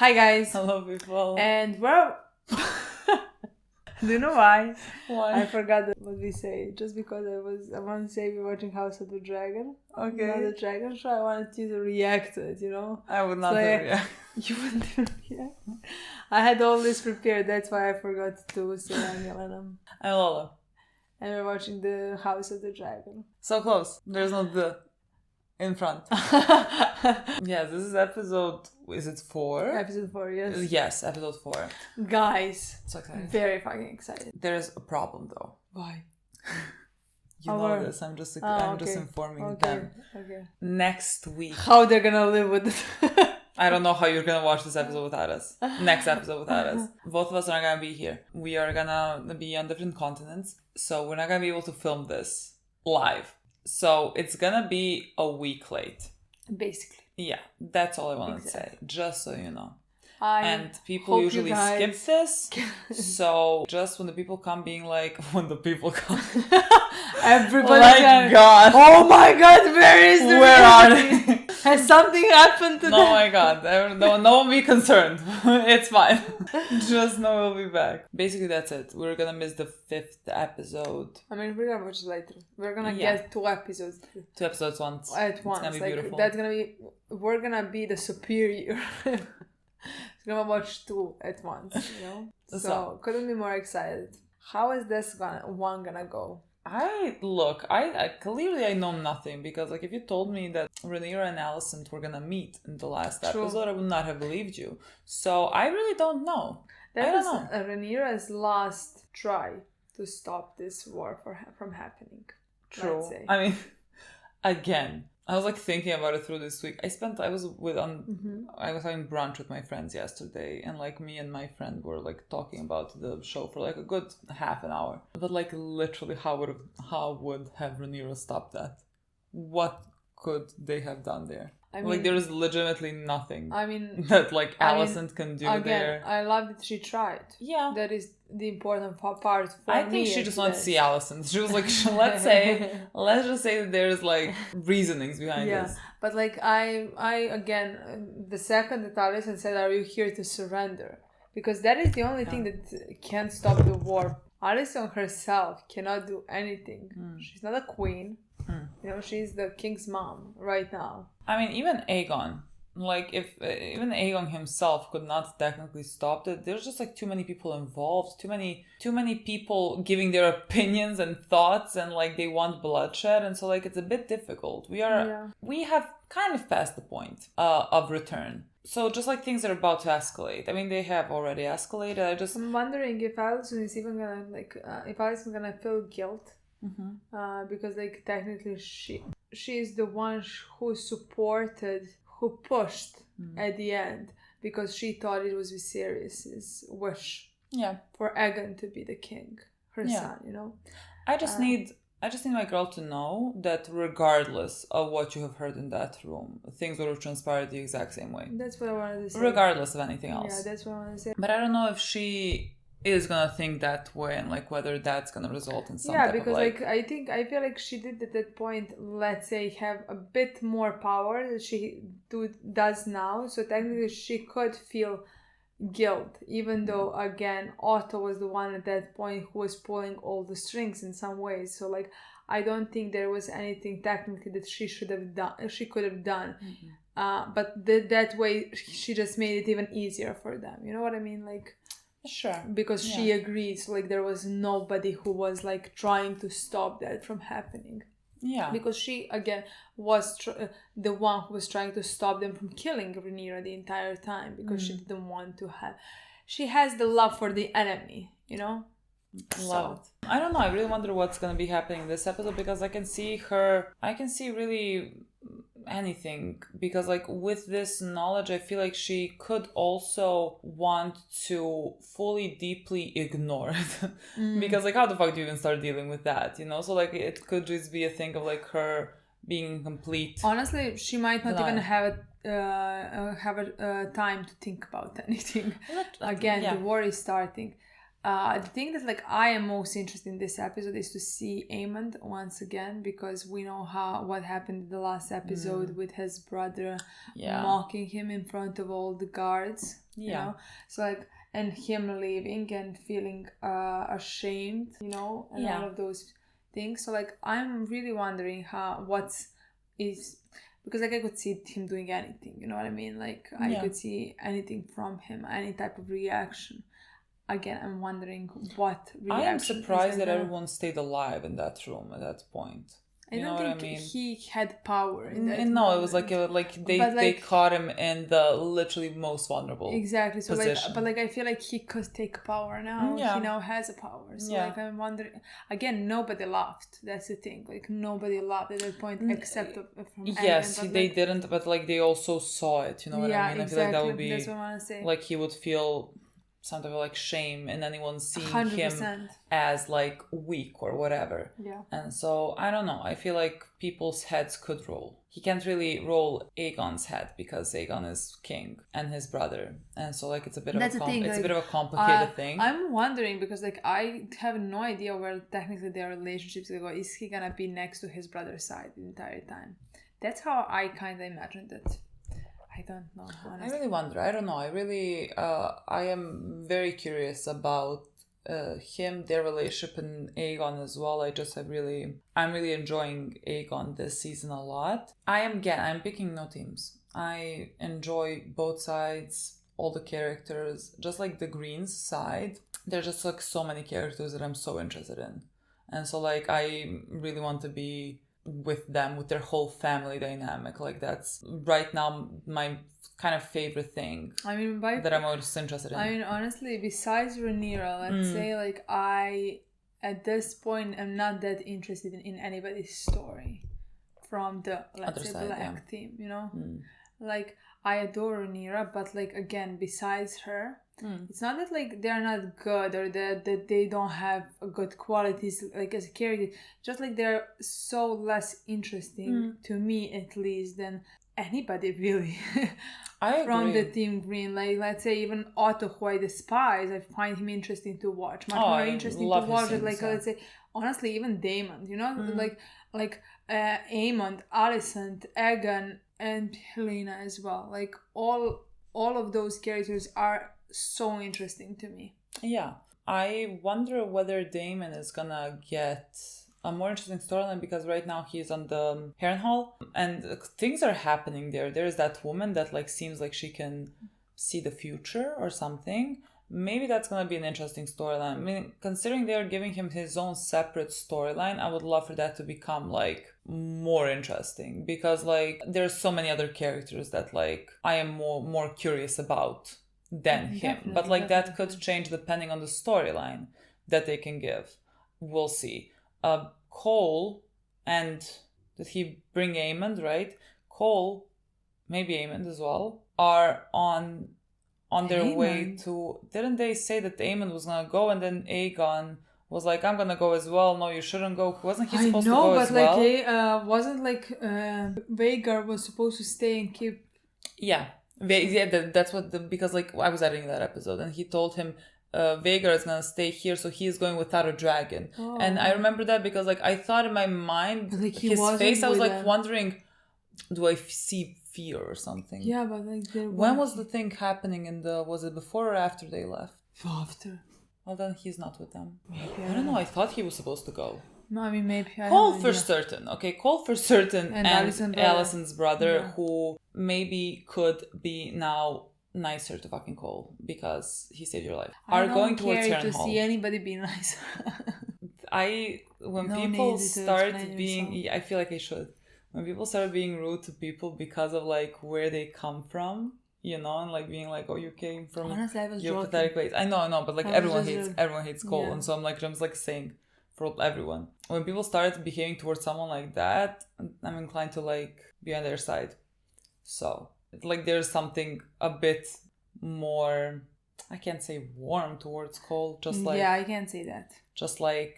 Hi guys. Hello people. And we're... Do you know why? Why? I forgot what we say. Just because I want to say we're watching House of the Dragon. Okay. Not the dragon show. I wanted you to react to it, I would not react. You wouldn't even react? I had all this prepared. That's why I forgot to say I'm Milena. I'm Lola. And we're watching the House of the Dragon. So close. There's no the in front. Yeah, this is episode... Is it 4? Episode 4, yes. Yes, episode 4. Guys. So excited. Very fucking excited. There's a problem though. Why? You know this. I'm just informing them. Okay. Next week. How they're gonna live with it. I don't know how you're gonna watch this episode without us. Next episode without us. Both of us are not gonna be here. We are gonna be on different continents. So we're not gonna be able to film this live. So it's gonna be a week late. Basically. Yeah, that's all I wanted to say. Just so you know. And people usually skip this. So just when the people come being like, everybody like, God. Oh my God, where is the Where are they? Has something happened to them? Oh my God, no one be concerned. It's fine. Just know we'll be back. Basically, that's it. We're gonna miss the 5th episode. I mean, we're gonna watch it later. We're gonna get 2 episodes. 2 episodes once. At once. It's gonna be beautiful. We're gonna be the superior. We're gonna watch 2 at once, you know? So couldn't be more excited. How is this one gonna go? I clearly I know nothing, because like if you told me that Rhaenyra and Alicent were gonna meet in the last episode, I would not have believed you. So I really don't know. That was Rhaenyra's last try to stop this war from happening. True. Let's say. I mean, again, I was like thinking about it through this week. I was having brunch with my friends yesterday, and like me and my friend were like talking about the show for like a good half an hour. But like literally, how would have Rhaenyra stopped that? What could they have done there? I mean, like there is legitimately nothing. I mean, that like Alicent can do there. I love that she tried. Yeah, that is the important part for me. I think she just wanted to see Alicent. She was like, let's just say that there's like reasonings behind this. But like I again, the second that Alicent said, "Are you here to surrender?" Because that is the only thing that can stop the war. Alicent herself cannot do anything. She's not a queen. You know, she's the king's mom right now. I mean, even Aegon, like if even Aegon himself could not technically stop it, there's just like too many people involved, too many people giving their opinions and thoughts, and like they want bloodshed, and so like it's a bit difficult. We have kind of passed the point of return. So just like things are about to escalate. I mean, they have already escalated. I'm wondering if Alicent is even gonna if Alicent is gonna feel guilt. Because like technically she is the one who pushed at the end, because she thought it was Viserys' wish for Aegon to be the king, her son, you know. I just need my girl to know that regardless of what you have heard in that room, things would have transpired the exact same way. That's what I wanted to say. Regardless of anything else. Yeah, that's what I wanted to say. But I don't know if she is gonna think that way, and like whether that's gonna result in something. Yeah, because I feel like she did at that point, let's say, have a bit more power that she does now. So technically she could feel guilt, even though again Otto was the one at that point who was pulling all the strings in some ways. So like I don't think there was anything technically that she could have done. But that way she just made it even easier for them. You know what I mean? Like. Sure. Because she agrees, like there was nobody who was like trying to stop that from happening. Yeah. Because she again was the one who was trying to stop them from killing Rhaenyra the entire time, because she didn't want to have. She has the love for the enemy, you know. Love it. I don't know. I really wonder what's gonna be happening in this episode, because I can see really anything, because like with this knowledge I feel like she could also want to fully deeply ignore it. Because like how the fuck do you even start dealing with that, you know? So like it could just be a thing of like her being incomplete. Honestly, she might not even have a time to think about anything. The war is starting. The thing that like I am most interested in this episode is to see Aemond once again, because we know what happened in the last episode with his brother mocking him in front of all the guards. You know, so like, and him leaving and feeling ashamed, you know, and all of those things. So like, I'm really wondering because like I could see him doing anything, you know what I mean? Like I could see anything from him, any type of reaction. Again, I'm wondering what reaction. I am surprised that everyone stayed alive in that room at that point. I don't think he had power in that No, moment. it was like they caught him in the literally most vulnerable so position. But I feel like he could take power now. He now has a power. So like I'm wondering again, nobody laughed. That's the thing. Like nobody laughed at that point except from yes, Aaron, they didn't, but like they also saw it. You know what I mean? Exactly. I feel like that would be that's what I want to say. Like he would feel some type of like shame in anyone seeing 100%. him as like weak or whatever. Yeah. And so I don't know. I feel like people's heads could roll. He can't really roll Aegon's head because Aegon is king and his brother, and so like it's a bit of a complicated thing. I'm wondering because like I have no idea where technically their relationship's gonna go. Is he gonna be next to his brother's side the entire time? That's how I kind of imagined it. I don't know, honestly. I really wonder. I don't know. I am very curious about him, their relationship, and Aegon as well. I'm really enjoying Aegon this season a lot. I'm picking no teams. I enjoy both sides, all the characters. Just like the Greens side, there's just like so many characters that I'm so interested in. And so like I really want to be with them, with their whole family dynamic. Like that's right now my kind of favorite thing. I mean, that I'm most interested in. I mean, honestly, besides Rhaenyra, let's say like I at this point am not that interested in anybody's story from the black team, you know. Like I adore Rhaenyra, but like again, besides her, it's not that like they're not good or that they don't have good qualities like as a character. Just like they're so less interesting to me, at least, than anybody really. I from agree. the Team Green. Like let's say even Otto, who I despise, I find him interesting to watch. Much more interesting to watch. Like let's say honestly, even Daemon. You know, like Aemond, Alicent, Aegon, and Milena as well. Like all of those characters are so interesting to me. Yeah. I wonder whether Daemon is gonna get a more interesting storyline because right now he's on the Harrenhal and things are happening there. There's that woman that like seems like she can see the future or something. Maybe that's gonna be an interesting storyline. I mean, considering they're giving him his own separate storyline, I would love for that to become like more interesting because like there's so many other characters that like I am more curious about than him. But like that could change depending on the storyline that they can give. We'll see. Cole and did he bring Aemond, right? Cole, maybe Aemond as well, are on their way to... Didn't they say that Aemond was gonna go and then Aegon was like, I'm gonna go as well. No, you shouldn't go. Wasn't he supposed to go as well? Wasn't like Vhagar was supposed to stay and keep... Yeah. That's what... because like I was editing that episode and he told him Vhagar is gonna stay here, so he is going without a dragon. And I remember that because like I thought in my mind, like, his face, I was like wondering, do I see fear or something? Yeah, but like when was the thing happening was it before or after they left? After. Well, then he's not with them. Maybe, I don't know. I thought he was supposed to go. No, I mean maybe. Cole for certain. Okay, Cole for certain, and Alicent's brother, who maybe could be now nicer to fucking Cole because he saved your life. I don't care to see anybody be nice. When people start being, I feel like I should. When people start being rude to people because of like where they come from, you know, and like being like, oh, you came from your pathetic ways. I know, but like everyone hates Cole, and so I'm just like saying for everyone. When people start behaving towards someone like that, I'm inclined to like be on their side. So like there's something a bit more, I can't say warm towards Cole, just like... Yeah, I can't say that. Just like,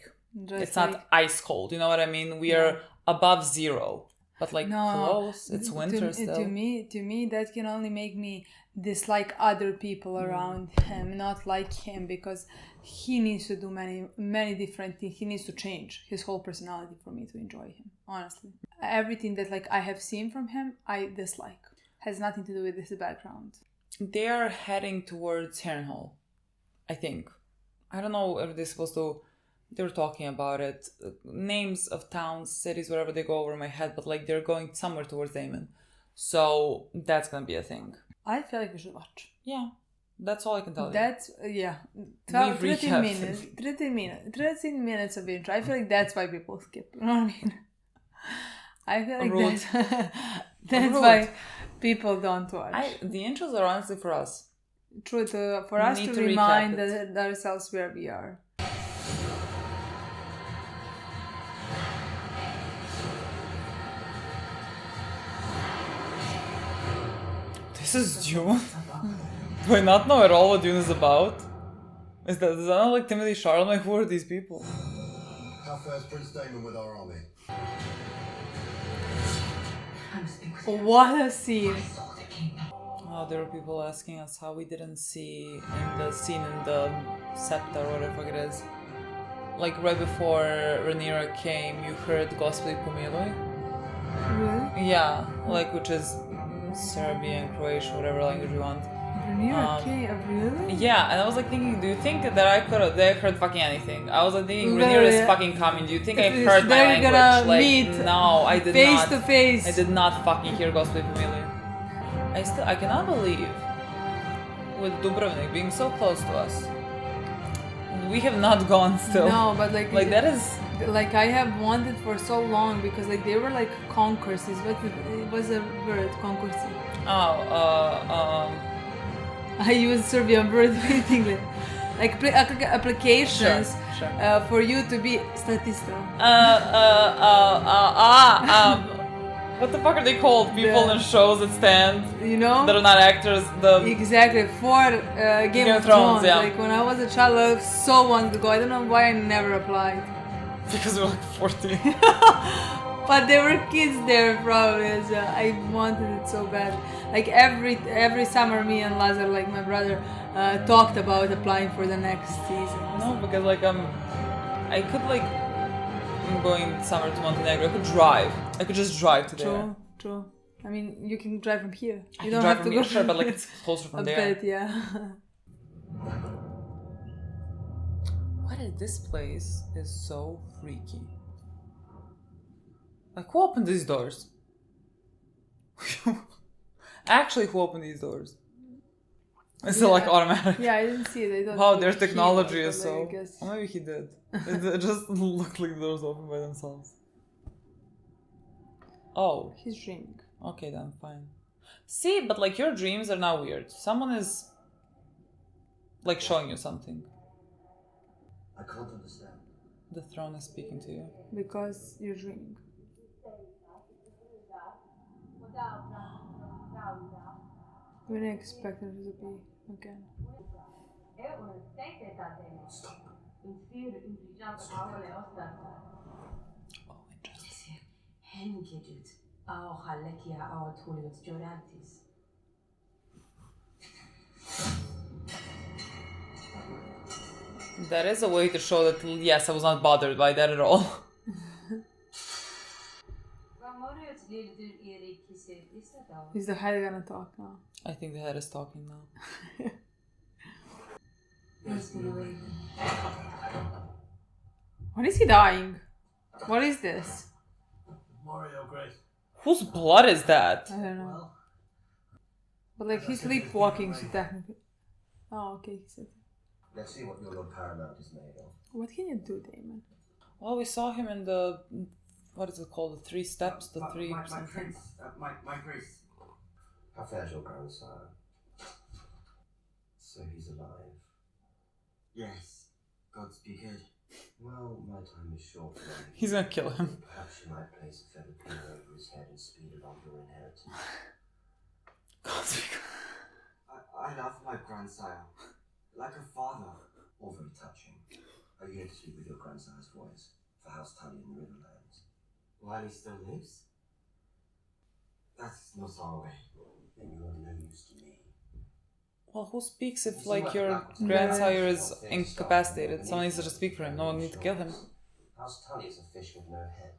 it's like, not ice cold, you know what I mean? We are above zero, but like close, it's winter still. To me, that can only make me dislike other people around him, not like him, because he needs to do many different things. He needs to change his whole personality for me to enjoy him, honestly. Everything that like I have seen from him, I dislike. Has nothing to do with his background. They are heading towards Harrenhal, I think. I don't know if they're supposed to... They were talking about it. Names of towns, cities, whatever, they go over my head, but like they're going somewhere towards Daemon. So that's gonna be a thing. I feel like we should watch. Yeah. That's all I can tell you. That's, yeah. 13 minutes of intro. I feel like that's why people skip. You know what I mean? I feel like that's why people don't watch. The intros are honestly for us. True, for us to remind ourselves where we are. This is Dune? Do I not know at all what Dune is about? Is that not like Timothy Chalamet? Who are these people? How fares Prince Daemon with our army? What a scene! Oh, there were people asking us how we didn't see in the scene in the Scepter or whatever the fuck it is. Like right before Rhaenyra came, you heard Gospel Pomiloi. Really? Yeah, like which is Serbian, Croatian, whatever language you want. Rhaenyra came, really? Yeah, and I was like thinking, do you think that I could have heard fucking anything? I was like thinking, Rhaenyra is fucking coming. Do you think I heard my language? Like, no, I did face not. Face to face. I did not fucking hear Gospel Pomiloi. I cannot believe with Dubrovnik being so close to us, we have not gone still. No, but like that is like I have wanted for so long because like they were like concourses. What it was a word, concourse. I use Serbian word in English. Like applications sure. For you to be statista. What the fuck are they called? People in shows that stand, you know, that are not actors. Exactly, for Game of Thrones. Yeah. Like when I was a child, I so wanted to go. I don't know why I never applied. Because we were like 14. But there were kids there probably. So I wanted it so bad. Like every summer, me and Lazar, like my brother, talked about applying for the next season. No, because like I could like. I'm going summer to Montenegro. I could drive. I could just drive to there. True. I mean, you can drive from here. You don't have to go. Sure, but like it's closer from there. A bit, yeah. What is this place? Is so freaky. Like who opened these doors? Actually, who opened these doors? Is it like automatic? Yeah, I didn't see it. Wow, their technology is so... Or maybe he did. It just looked like the doors open by themselves. Oh. He's dreaming. Okay then, fine. See, but like your dreams are now weird. Someone is like showing you something. I can't understand. The throne is speaking to you. Because you're dreaming. We didn't expect it to be again. Stop. Oh, interesting. That is a way to show that, yes, I was not bothered by that at all. Is the head gonna talk now? I think the head is talking now. When is he dying? What is this? Mario, Grace. Whose blood is that? I don't know. But like he's sleepwalking, so technically. Oh, okay, he said. Let's see what your Lord Paramount is made of. What can you do, Daemon? Well, we saw him in the... What is it called? The 3 steps? The 3 my something? prince, my grace. How fares your grandsire? So he's alive. Yes, Gods be good. Well, my time is short. He's gonna kill him. Perhaps you might place a feather pillow over his head and speed along your inheritance. I love my grandsire. Like a father. All very touching. Are you here to speak with your grandsire's voice for House Tully in the Riverlands? While he still lives? That's not far away. Then you are no use to me. Well, who speaks if, like, your grandsire is incapacitated? Someone needs to just speak for him. No one needs to kill him. House Tully is a fish with no head.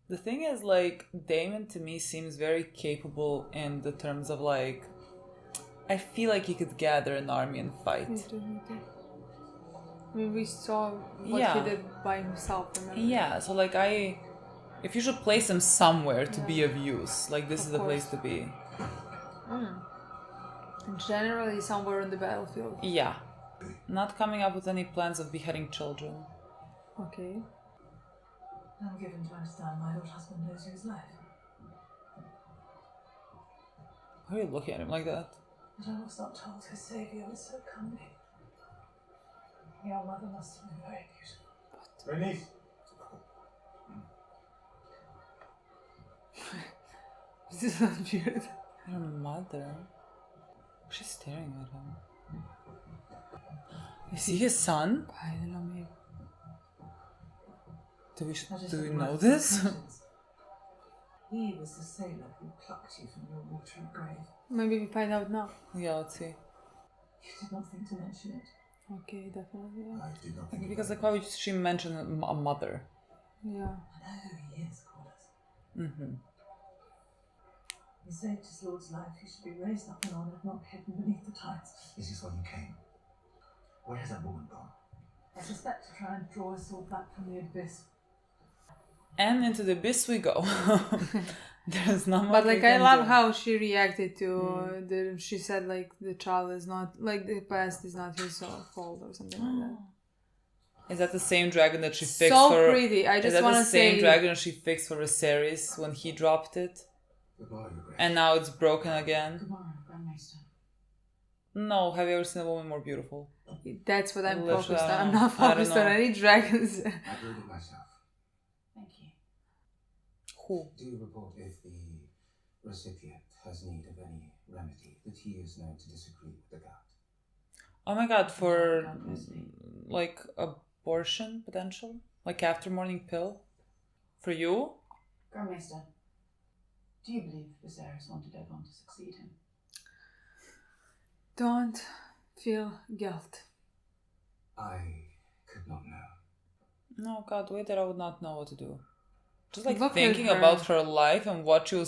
The thing is, like, Damon to me seems very capable in the terms of, like, I feel like he could gather an army and fight. I mean, we saw what he did by himself, remember? Yeah, so, like, if you should place him somewhere to be of use, like, this is the place to be. Generally, somewhere on the battlefield. Yeah. Not coming up with any plans of beheading children. Okay. I'm given to understand my lord husband knows his life. Why are you looking at him like that? But I was not told his saviour was so comely. Your mother must have been very beautiful. Bernice! This is not weird. Her mother? She's staring at him. Is he his son? I don't know, maybe. Do we know this? He was the sailor who plucked you from your watery grave. Maybe we find out now. Yeah, let's see. You did not think to mention it. Okay, definitely. Yeah. I did not think Because, like, why would she mention a mother? Yeah. I know who he is, Corliss. Mm-hmm. He saved his lord's life. He should be raised up and honoured, not hidden beneath the tides. Is this why you came? Where has that woman gone? I suspect to try and draw us all back from the abyss. And into the abyss we go. There's not much. But like, we I can love do. how she reacted to she said like the child is not like the past is not his fault or something like that. Is that the same dragon that she fixed So for? pretty. I just want to Is that the same say. dragon she fixed for Viserys when he dropped it? Goodbye, Your Grace. And now it's broken again? Tomorrow, Grandmaster. No, have you ever seen a woman more beautiful? That's what I'm Literally, focused on. I'm I not don't focused on know. any dragons. I brewed it myself. Thank you. Who? Do you report if the recipient has need of any remedy that he is known to disagree with the gout? Oh my god, for like abortion potential? Like after morning pill? For you? Grandmaster, do you believe Viserys wanted Aegon to succeed him? Don't feel guilt. I could not know. No, god, wait that I would not know what to do. Just like Look at thinking her. about her life and what she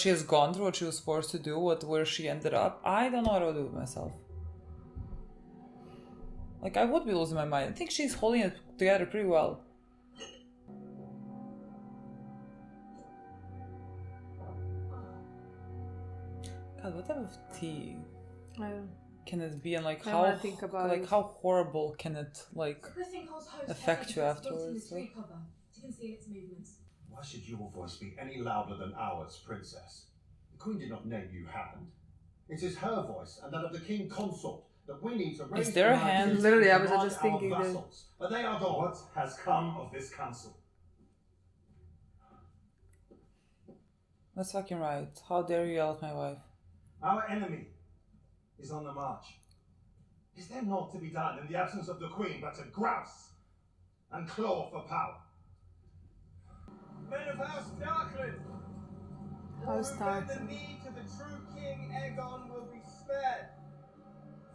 has gone through, what she was forced to do, where she ended up. I don't know what I would do with myself. Like, I would be losing my mind. I think she's holding it together pretty well. God, what type of tea I don't. can it be, and like I how wanna think about it. how horrible can it like affect you afterwards? To conceal its movements. Why should your voice be any louder than ours, Princess? The Queen did not name you hand. It is her voice and that of the King Consort that we need to raise. Is there a to our hand? duty Literally, to I was command just our thinking that- vassals. But they are gone. What has come of this council? That's fucking right. How dare you yell at my wife? Our enemy is on the march. Is there naught to be done in the absence of the Queen but to grouse and claw for power? Men of House Darkland, House the Darkland. knee to the true King Aegon will be spared.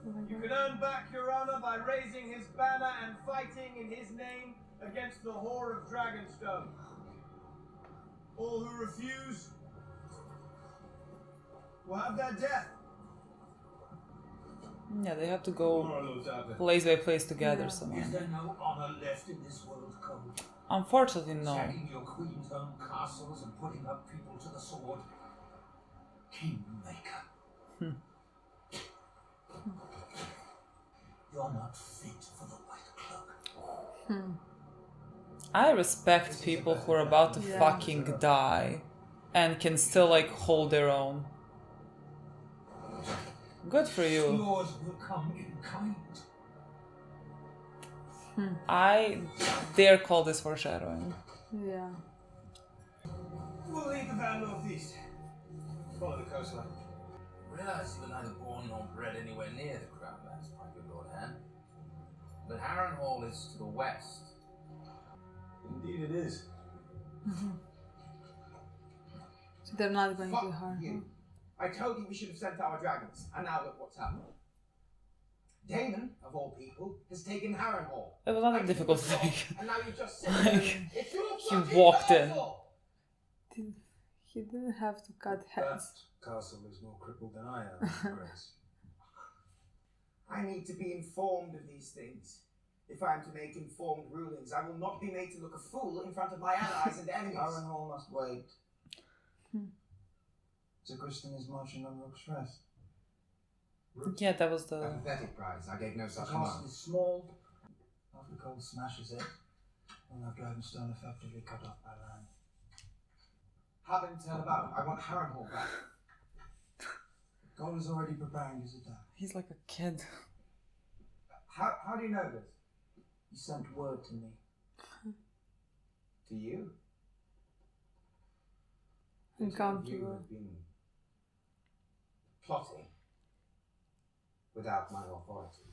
Oh my You God. can earn back your honor by raising his banner and fighting in his name against the whore of Dragonstone. All who refuse will have their death. Yeah, they have to go Lord Darkland. place by place together Yeah. somehow. Is there no honor left in this world, Cole? Unfortunately, no. Sacking your queen's own castles and putting up people to the sword? Kingmaker. You're not fit for the White Cloak. I respect people who are about to Yeah. fucking die and can still like hold their own. Good for you. Yours will come in kind. I dare call this foreshadowing. Yeah. We'll leave the van northeast. Follow the coastline. Realize you were neither born nor bred anywhere near the Crown Lands, my good Lord Anne. But Harrenhal is to the west. Indeed it is. So they're not going to Fuck harm her. you. I told you we should have sent our dragons, and now look what's happened. Damon, of all people, has taken Harrenhal. It was not a difficult thing. And now you just sit there. It's your He fucking walked in. castle! He didn't have to cut heads. That castle is more crippled than I am, Grace. I need to be informed of these things. If I am to make informed rulings, I will not be made to look a fool in front of my allies and enemies. Harrenhal must wait. Sir Kristen is marching on Rook's rest. Yeah, that was the... A pathetic prize. I gave no such The command. castle is small. After the cold smashes it, we'll have Dragonstone effectively cut off by land. Have him turn about. I want Harrenhal back. God is already preparing his attack. He's like a kid. How do you know this? He sent word to me. To you? Uncomfortable. You have been plotting without my authority.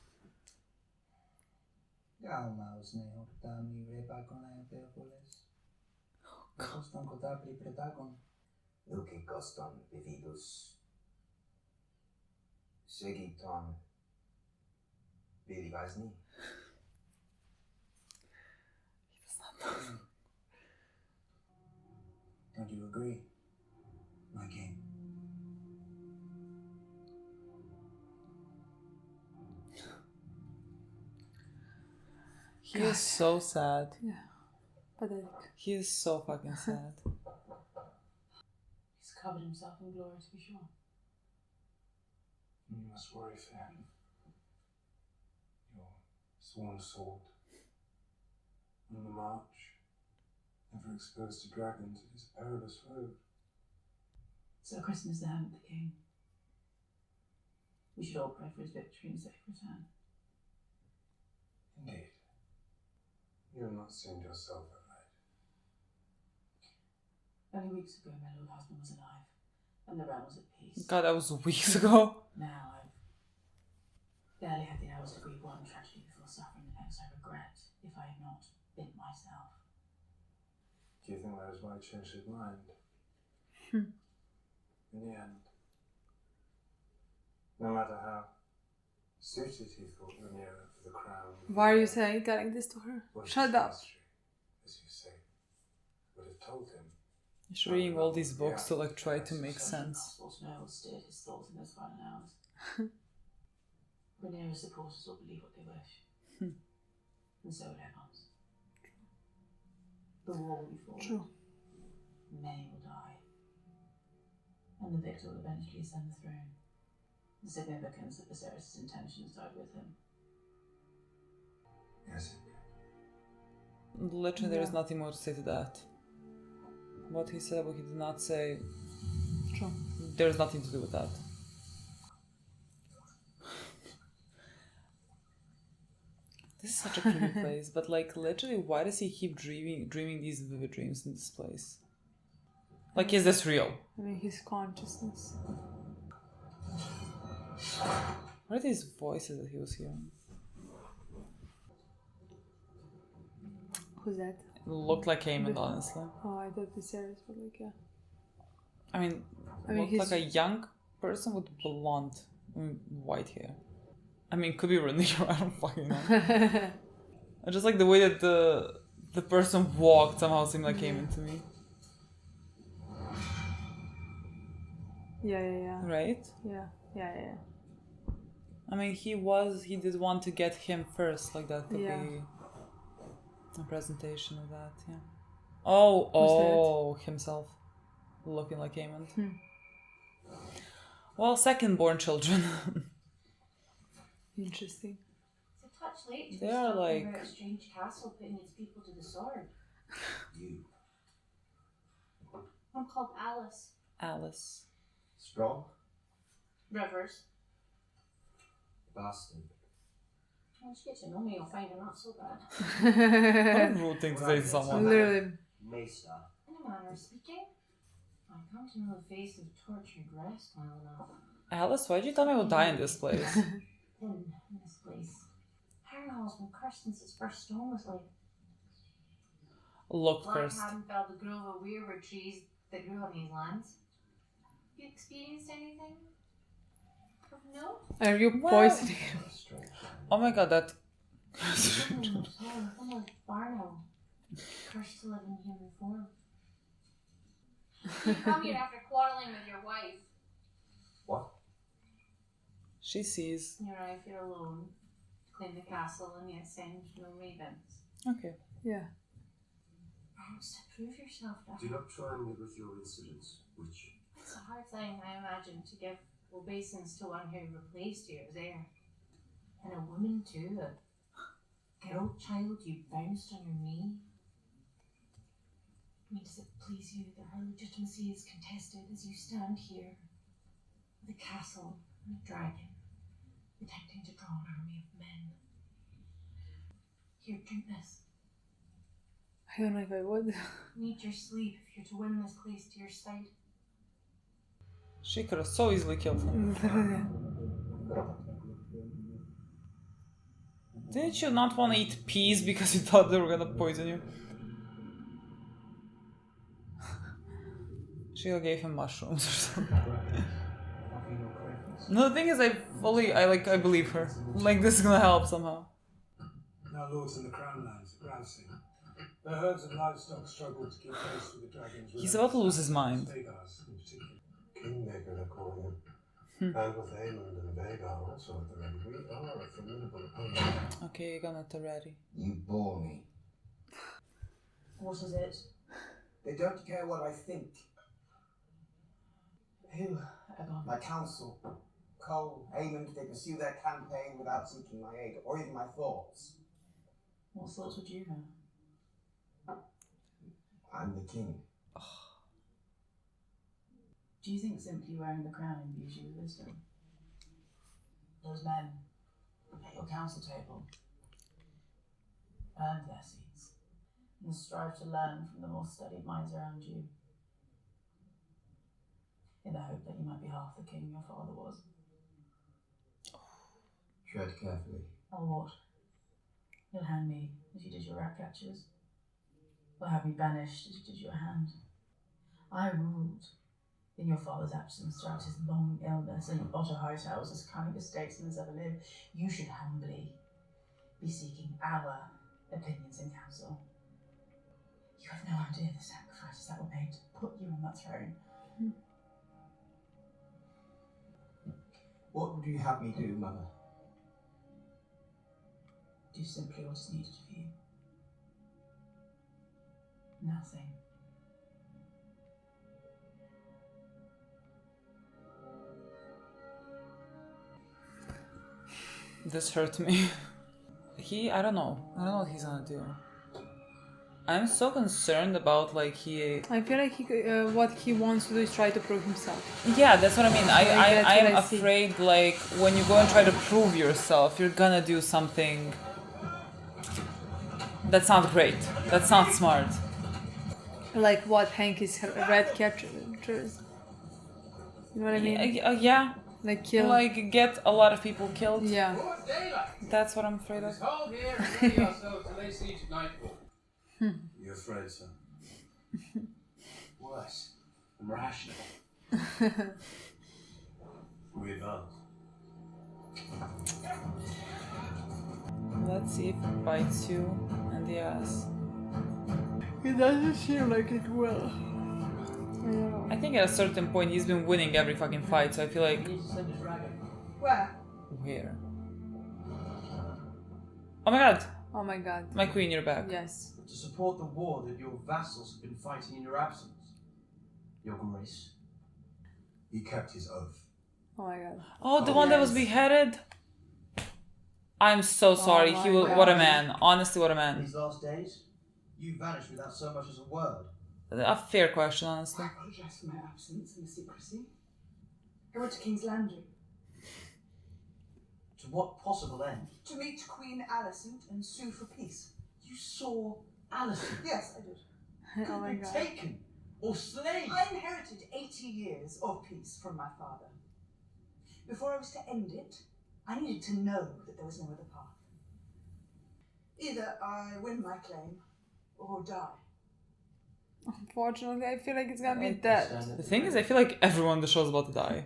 Galmaus ne optami rebakon aeopolis. Koston kotabli predagon. Nuke coston vividus. Segiton Vilivazni. He does not know. Don't you agree, my king? He is so sad. Yeah. Pathetic. He is so fucking sad. He's covered himself in glory, to be sure. You must worry for him. Your sworn sword. On the march, never exposed to dragons, it is a perilous road. Sir Kristen is the hand of the king. We should all pray for his victory and safe return. Indeed. You have not seemed yourself at night. Only weeks ago, my lord husband was alive, and the realm was at peace. God, that was weeks ago. Now I've barely had the hours to grieve one tragedy before suffering the next. I regret if I had not been myself. Do you think that is why he changed his mind? In the end, no matter how suited he thought Rhaenyra for the crown. Why are you telling this to her? Shut up. History, as you say, would have told him. He's reading all these books to like try to make sense. Impossible to know what steered his thoughts in those final hours. Rhaenyra's supporters will believe what they wish. And so will Aegon's. The war will be fought. True. Many will die. And the victor will eventually ascend the throne. The significance of Viserys' intentions died with him. Yes. Literally, there is nothing more to say to that. What he said, what he did not say. True. There's nothing to do with that. This is such a creepy place, but like literally, why does he keep dreaming these vivid dreams in this place? Like, is this real? I mean, his consciousness. What are these voices that he was hearing? Who's that? It looked like Aemon, honestly. Oh, I thought Viserys, but like, yeah. I mean looked like a young person with blonde, white hair. I mean, could be Rhaenyra, I don't fucking know. I just like the way that the person walked somehow seemed like Aemon to me. Yeah. Right? Yeah. I mean, he did want to get him first, like that could be a presentation of that, yeah. Oh, himself. Looking like Aemon. Well, second-born children. Interesting. It's a touch late to They be are talking like... about a strange castle putting its people to the sword. You. I'm called Alice. Alice. Strong? Rivers. Bastard. Once you get to know me, you'll find I'm not so bad. What a rude thing to say to someone. Literally. Maester. In a manner of speaking, I come to know the face of tortured rest well enough. Alice, why'd you tell me I would die in this place? Thin in this place. Harrenhal's been cursed since its first stone was laid. Look first. Blackhaven felled a grove of weirwood trees that grew on these lands. Have you experienced anything of note? Are you poisoning him? Strange. Oh my god, that... Harrenhal, cursed to live in human form. You come here after quarreling with your wife. What? She sees. You arrive here alone, claim the castle, and yet send no ravens. Okay. Yeah. Perhaps to prove yourself, Do not try me with your insolence, witch. It's a hard thing, I imagine, to give obeisance to one who replaced you as heir. And a woman too, a girl child you bounced on your knee. I mean, does it please you that her legitimacy is contested as you stand here with a castle and a dragon, attempting to draw an army of men? Here, drink this. I don't know if I would. Need your sleep if you're to win this place to your side. She could have so easily killed him. Didn't you not want to eat peas because you thought they were gonna poison you? She gave him mushrooms or something. No, the thing is, I believe her. Like, this is gonna help somehow. Now lords in the Crown Lands are grousing. Their herds of livestock struggle to keep pace with the dragons. He's about to lose his mind. Kingmaker, they're calling him. And with Aemond and Aegon also at the ready, we are a formidable opponent. Okay, Aegon at the ready. You bore me. What is it? They don't care what I think. Who, Aegon? My council, Cole, Aemond, they pursue their campaign without seeking my aid or even my thoughts. What thoughts would you have? I'm the king. Do you think simply wearing the crown imbues you with wisdom? Those men at your council table earned their seats and strive to learn from the more studied minds around you, in the hope that you might be half the king your father was. Tread carefully. Or what? You'll hang me as you did your rat catchers, or have me banished as you did your hand. I ruled in your father's absence throughout his long illness, and you bought a house as cunning a statesman as ever lived. You should humbly be seeking our opinions in council. You have no idea the sacrifices that were made to put you on that throne. What would you have me do, Mother? Do simply what is needed of you. Nothing. This hurt me. I don't know what he's gonna do. I'm so concerned about I feel like what he wants to do is try to prove himself. Yeah, that's what I mean. I am afraid when you go and try to prove yourself, you're gonna do something that's not great. That's not smart. Like what Hank is red captures. You know what I mean? Yeah. Like kill. Like get a lot of people killed. Yeah. That's what I'm afraid of. Let's hold here and ready ourselves to lay siege at nightfall. You're afraid, sir? Worse. I'm rational. We advance. Let's see if it bites you in the ass. It doesn't seem like it will. I think at a certain point he's been winning every fucking fight, so I feel like... Where? Where? Oh my god! Oh my god. My queen, you're back. Yes. To support the war that your vassals have been fighting in your absence, Your Grace. He kept his oath. Oh my god. Oh, the one that was beheaded? I'm so sorry. What a man. Honestly, what a man. These last days, you vanished without so much as a word. A fair question, honestly. I apologize for my absence and the secrecy. I went to King's Landing. To what possible end? To meet Queen Alicent and sue for peace. You saw Alicent? Yes, I did. Oh my god. Taken or slain? I inherited 80 years of peace from my father. Before I was to end it, I needed to know that there was no other path. Either I win my claim or die. Unfortunately, I feel like it's gonna be dead. The thing is, I feel like everyone on the show is about to die.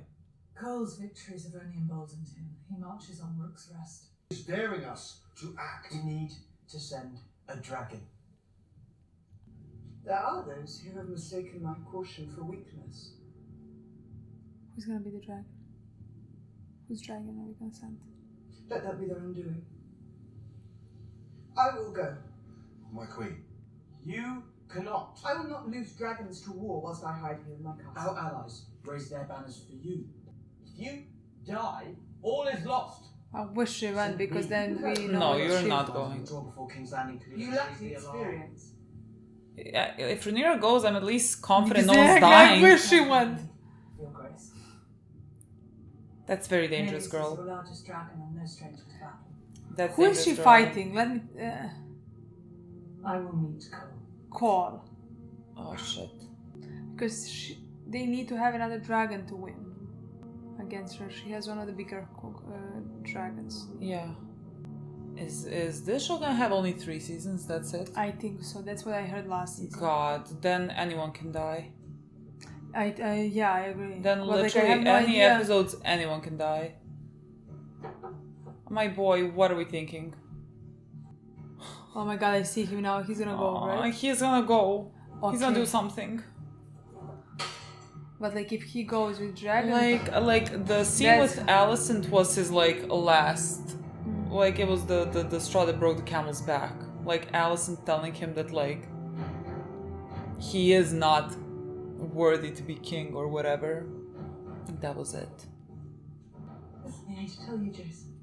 Cole's victories have only emboldened him. He marches on Rook's Rest. He's daring us to act. We need to send a dragon. There are those who have mistaken my caution for weakness. Who's gonna be the dragon? Whose dragon are we gonna send? Let that be their undoing. I will go. My queen. You cannot. I will not lose dragons to war whilst I hide here in my castle. Our allies raise their banners for you. If you die, all is lost. I wish we went because then we know. No, you're not going. You lack the experience. Yeah, if Rhaenyra goes, I'm at least confident no Exactly, one's dying. I wish she went. Your Grace. That's very dangerous, girl. Your largest dragon and no stranger to battle. That's Who is she dangerous, girl. fighting? Let me I will need to go. call. Oh shit. Because they need to have another dragon to win against her. She has one of the bigger dragons. Yeah. Is this show gonna have only 3 seasons? That's it? I think so. That's what I heard last season. God, then anyone can die. Yeah, I agree. Then Well, literally I have no any idea. episodes, anyone can die. My boy, what are we thinking? Oh my god, I see him now. He's gonna go, right? He's gonna go. Okay. He's gonna do something. But like, if he goes with dragon, Like the scene with Alicent was his like last. Like it was the straw that broke the camel's back. Like Alicent telling him that like he is not worthy to be king or whatever. I think that was it. There's something I need to tell you, Jason.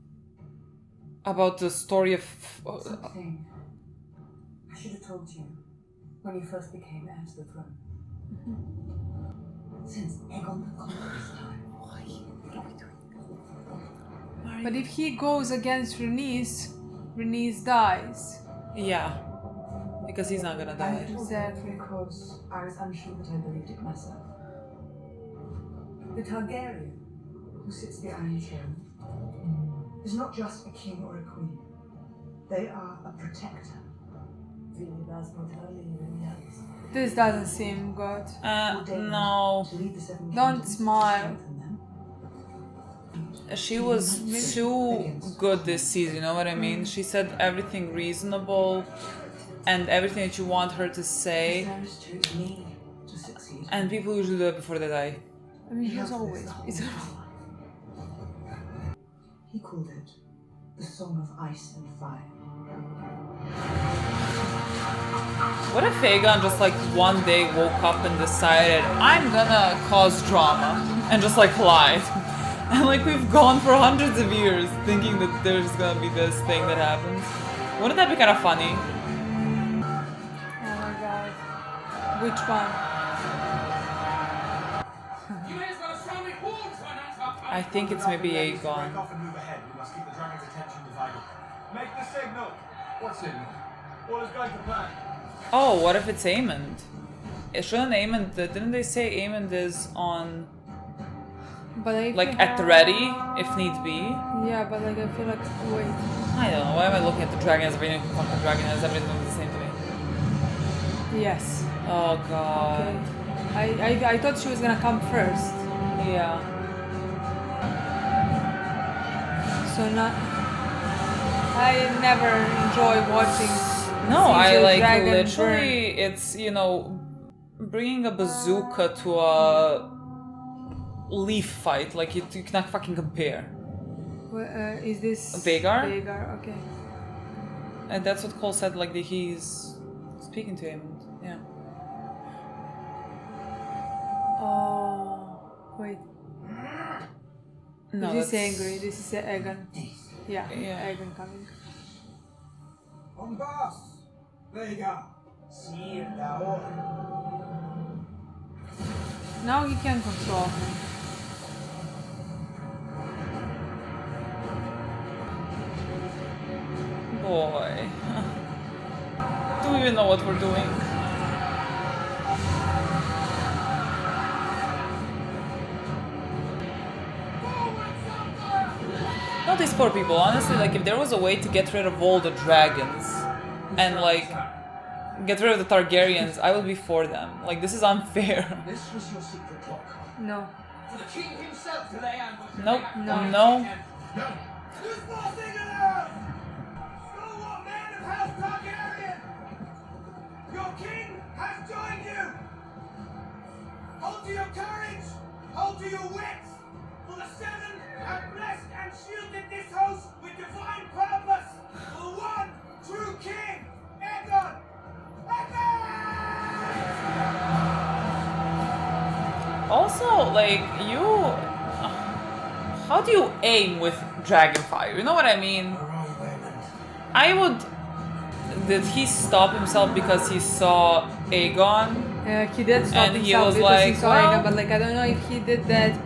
About the story of Something I should have told you when you first became heir to the throne. Since Aegon the Conqueror's time. but if he goes against Rhaenys dies. Yeah. Because he's not gonna die. Exactly. Because I was unsure that I believed it myself. The Targaryen, who sits the Iron Throne, is not just a king or a queen. They are a protector. This doesn't seem good. No. Don't smile. She was too good this season, you know what I mean? She said everything reasonable and everything that you want her to say. And people usually do it before they die. I mean, he's always. He called it the Song of Ice and Fire. What if Aegon just like one day woke up and decided, I'm gonna cause drama, and just like lied? And like we've gone for hundreds of years thinking that there's gonna be this thing that happens. Wouldn't that be kind of funny? Oh my god. Which one? I think it's maybe Aegon. Break off and move ahead. We must keep the dragon's attention divided. Make the signal. What signal? All is going to plan. Oh, what if it's Aemond? Shouldn't Aemond, didn't they say Aemond is on, But if like you at the have- ready, if need be? Yeah, but like I feel like, wait. I don't know, why am I looking at the dragon as everything fucking dragon as everything looks the same to me? Yes. Oh god. Okay. I thought she was gonna come first. Yeah. So not. I never enjoy watching. No, I Caesar's like dragon literally, it's, you know, bringing a bazooka to a leaf fight, like you cannot fucking compare. Is this Vhagar? Vhagar, okay. And that's what Cole said, like that he's speaking to him. Yeah. Oh, wait. No, this is that's- angry. This is Aegon. Yeah, Yeah. Aegon coming. On pass! Vhagar! Sir la Now he can control him. Boy. Do we even know what we're doing? Not these poor people, honestly, like if there was a way to get rid of all the dragons and like get rid of the Targaryens, I would be for them. Like this is unfair. This was your secret lock. No. For the king himself to lay ambush. Nope. No. No. Who's bossing around? Stalwart men of House Targaryen! Your king has joined you! Hold to your courage! Hold to your wits! For the Seven have blessed and shielded this host with divine purpose! For the one true king, Aegon! Also, like, how do you aim with Dragonfire? You know what I mean? I would... Did he stop himself because he saw Aegon? He did stop and himself he was because like, he saw Aegon, but like I don't know if he did that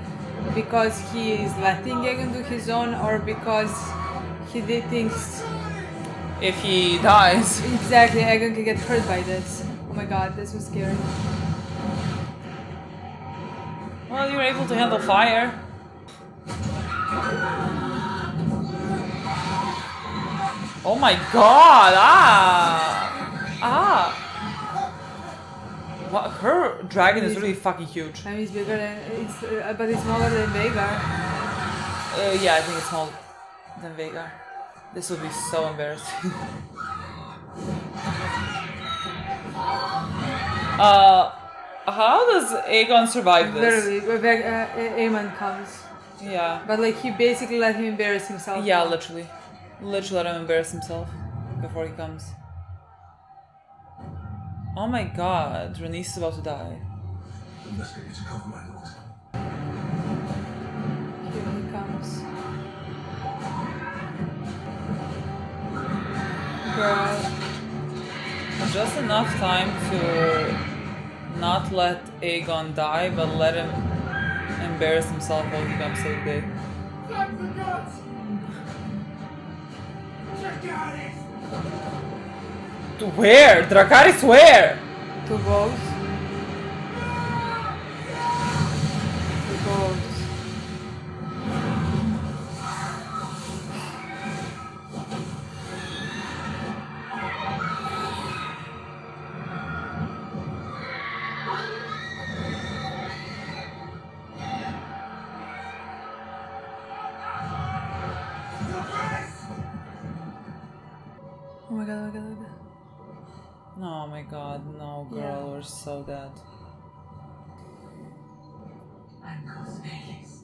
because he is letting Aegon do his own or because he did things. If he dies. Exactly, Aegon can get hurt by this. Oh my god, this was scary. Well, you were able to handle fire. Oh my god! What, her dragon is really fucking huge. I mean, it's bigger than but it's smaller than Vhagar. Yeah, I think it's smaller than Vhagar. This would be so embarrassing. How does Aegon survive this? Literally, Aemon comes. Yeah. But like he basically let him embarrass himself. Yeah, literally. Literally let him embarrass himself before he comes. Oh my god, Rhaenys is about to die. We must get you to cover, my lord. Here he comes. Girl. Just enough time to not let Aegon die, but let him embarrass himself while he comes to the day. Thank the gods! Dracarys! To where? Dracarys where? To both. To both. Oh my god, oh my god, oh my god. Oh my god, no, girl, Yeah. we're so dead. I'm Cosmelis.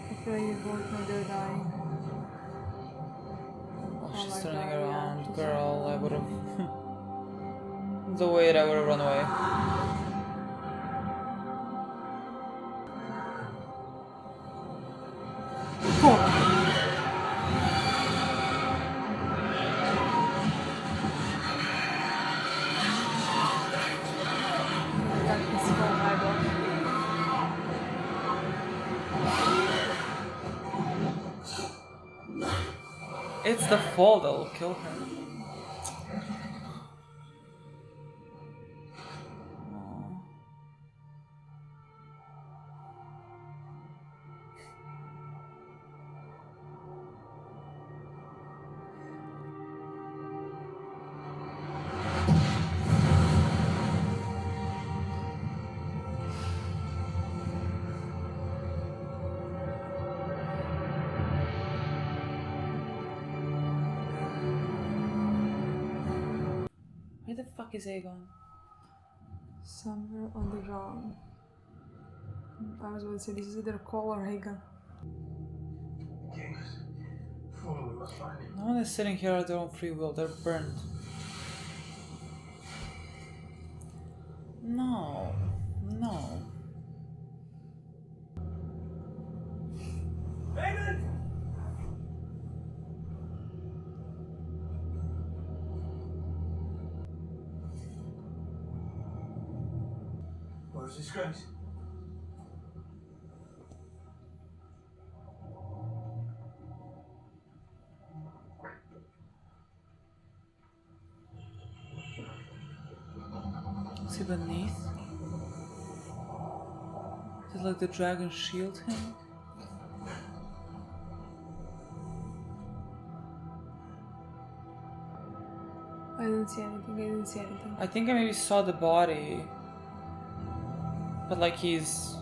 I feel like you both know they're dying. Oh, she's my turning god, yeah, around. she's Girl, I would've... The way I would've run away. Got his whole eyeball. It's the fall that'll kill her. Aw. Where the fuck is Aegon? Somewhere on the ground. I was going to say this is either Cole or Aegon. King, follow, we must find him. No one is sitting here at their own free will, they're burned. or a disgrace. See beneath? Did like the dragon shield him? I didn't see anything. I think I maybe saw the body. But like he's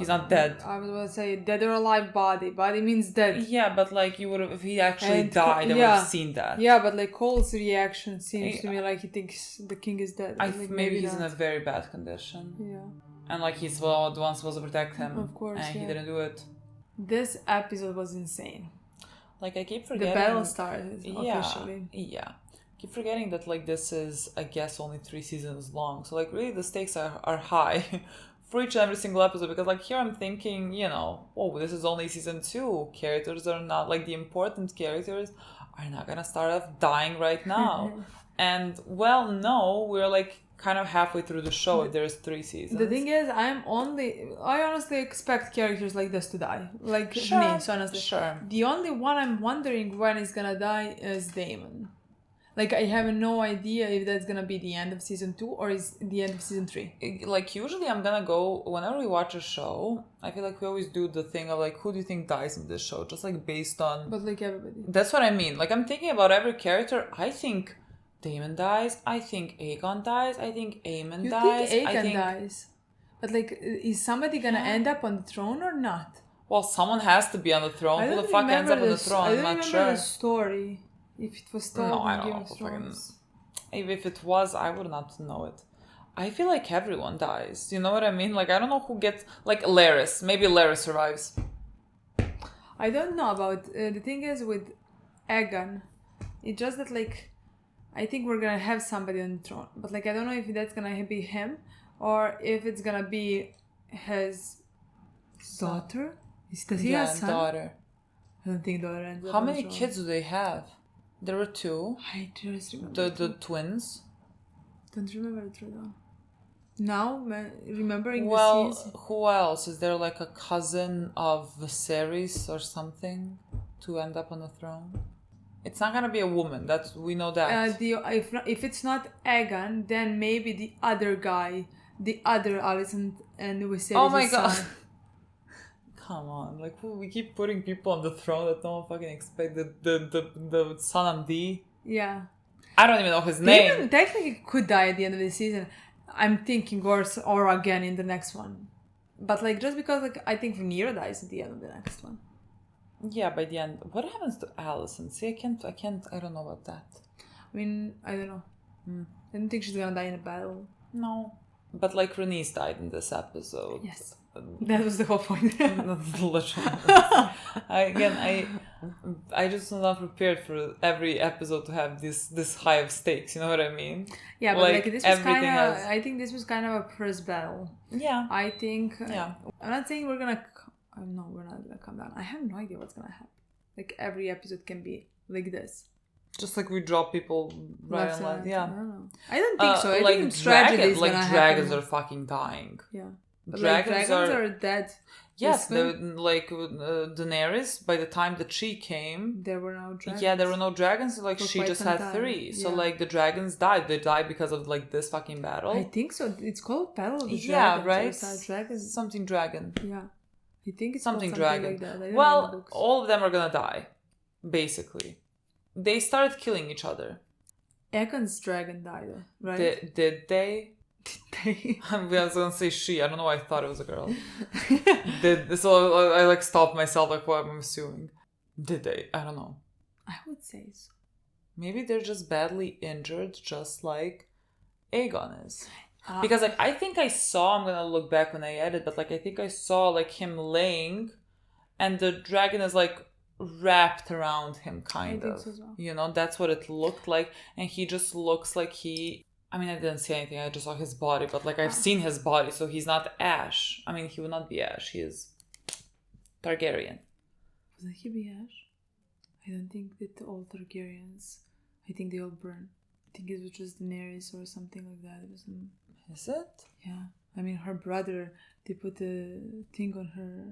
not dead. I was about to say dead or alive body. Body means dead. Yeah, but like you would have, if he actually died, I would have seen that. Yeah, but like Cole's reaction seems to me like he thinks the king is dead. I like, think maybe he's in a very bad condition. Yeah. And like he's the one supposed to protect him. Of course, and he didn't do it. This episode was insane. Like I keep forgetting. The battle started officially. Yeah. Keep forgetting that like this is, I guess, only 3 seasons long. So like really the stakes are high for each and every single episode, because like here I'm thinking, you know, oh, this is only season 2. Characters are not like the important characters are not gonna start off dying right now. And well, no, we're like kind of halfway through the show. There's 3 seasons. The thing is, I honestly expect characters like this to die. Like Denise, honestly. Sure. The only one I'm wondering when he's gonna die is Daemon. Like, I have no idea if that's gonna be the end of season 2 or is the end of season 3. Like, usually I'm gonna go, whenever we watch a show, I feel like we always do the thing of like, who do you think dies in this show? Just like based on... But like everybody. That's what I mean. Like, I'm thinking about every character. I think Daemon dies. I think Aegon dies. I think Aemon dies. You think Aegon dies. But like, is somebody gonna end up on the throne or not? Well, someone has to be on the throne. Who the fuck ends up on the throne? I'm not sure. I don't remember the story. If it was told in Game of Thrones. If it was, I would not know it. I feel like everyone dies. You know what I mean? Like, I don't know who gets... Like, Larys. Maybe Larys survives. I don't know about... the thing is with Aegon, it's just that, like... I think we're gonna have somebody on the throne. But, like, I don't know if that's gonna be him or if it's gonna be his daughter. Does he have a son? Daughter. I don't think daughter ends up How on many the throne. kids do they have? There were 2. I just remember. The twins. Don't remember it right now. Now, remembering well, the season. Who else? Is there like a cousin of Viserys or something to end up on the throne? It's not gonna be a woman. We know that. If it's not Aegon, then maybe the other guy, the other Alicent and Viserys. Oh my god. Son. Come on, like we keep putting people on the throne that no one fucking expected. The son of D. Yeah. I don't even know his name. Daemon technically could die at the end of the season. I'm thinking or again in the next one. But like just because like I think Rhaenyra dies at the end of the next one. Yeah, by the end. What happens to Alicent? See, I don't know about that. I mean, I don't know. I don't think she's gonna die in a battle. No. But like Rhaenys died in this episode. Yes. That was the whole point. Literally. I just am not prepared for every episode to have this high of stakes. You know what I mean? Yeah, but like this was kind of. I think this was kind of a first battle. Yeah. I think. Yeah. I'm not saying we're gonna. No, we're not gonna come down. I have no idea what's gonna happen. Like every episode can be like this. Just like we drop people right on land. Yeah. I don't think so. I like think tragedy like gonna dragons happen. are fucking dying. Yeah. But dragons are dead. Yes, Daenerys, by the time that she came... There were no dragons. Yeah, there were no dragons. Like, she just had 3. So, like, the dragons died. They died because of, like, this fucking battle. I think so. It's called Battle of the Dragons. Yeah, right? Dragons. Something dragon. Yeah. I think it's something dragon. Like that. Well, all of them are gonna die. Basically. They started killing each other. Aegon's dragon died, right? Did they? I was gonna say she. I don't know why I thought it was a girl. So I like stopped myself. Like, what I'm assuming. Did they? I don't know. I would say so. Maybe they're just badly injured, just like Aegon is. Because like I think I saw. I'm gonna look back when I edit, but like I think I saw like him laying, and the dragon is like wrapped around him, kind of. So. You know, that's what it looked like, and he just looks like he. I mean, I didn't see anything. I just saw his body, but like I've seen his body, so he's not Ash. I mean, he would not be Ash. He is Targaryen. Would he be Ash? I don't think that all Targaryens. I think they all burn. I think it was just Daenerys or something like that. It was Is it? Yeah. I mean, her brother, they put a thing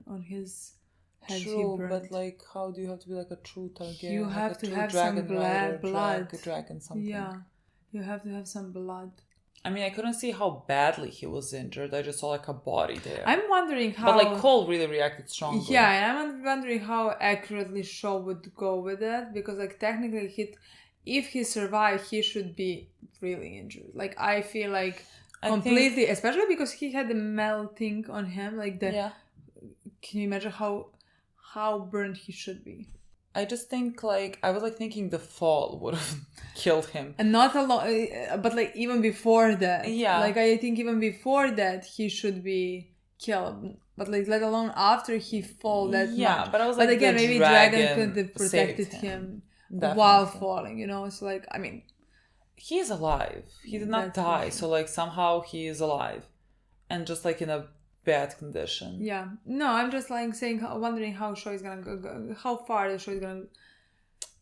on his head. True, but like, how do you have to be like a true Targaryen? You like have a to true have dragon some rider, blood. dragon something. Yeah, you have to have some blood. I mean, I couldn't see how badly he was injured. I just saw like a body there. I'm wondering how... But like Cole really reacted strongly. Yeah, and I'm wondering how accurately Shaw would go with that. Because like technically, if he survived, he should be really injured. Like I feel like completely... Especially because he had the melting on him. Like the... Yeah. Can you imagine how burned he should be? I just think like I was like thinking the fall would have killed him, and not alone, but like even before that, yeah. Like I think even before that he should be killed, but like let alone after he fall that much. Yeah, but I was like, but again, maybe Dragon could have protected him while falling. You know, it's like I mean, he is alive. He did not die, so like somehow he is alive, and just like in a bad condition. Yeah. No, I'm just like wondering how Shaw is gonna go, how far the show is gonna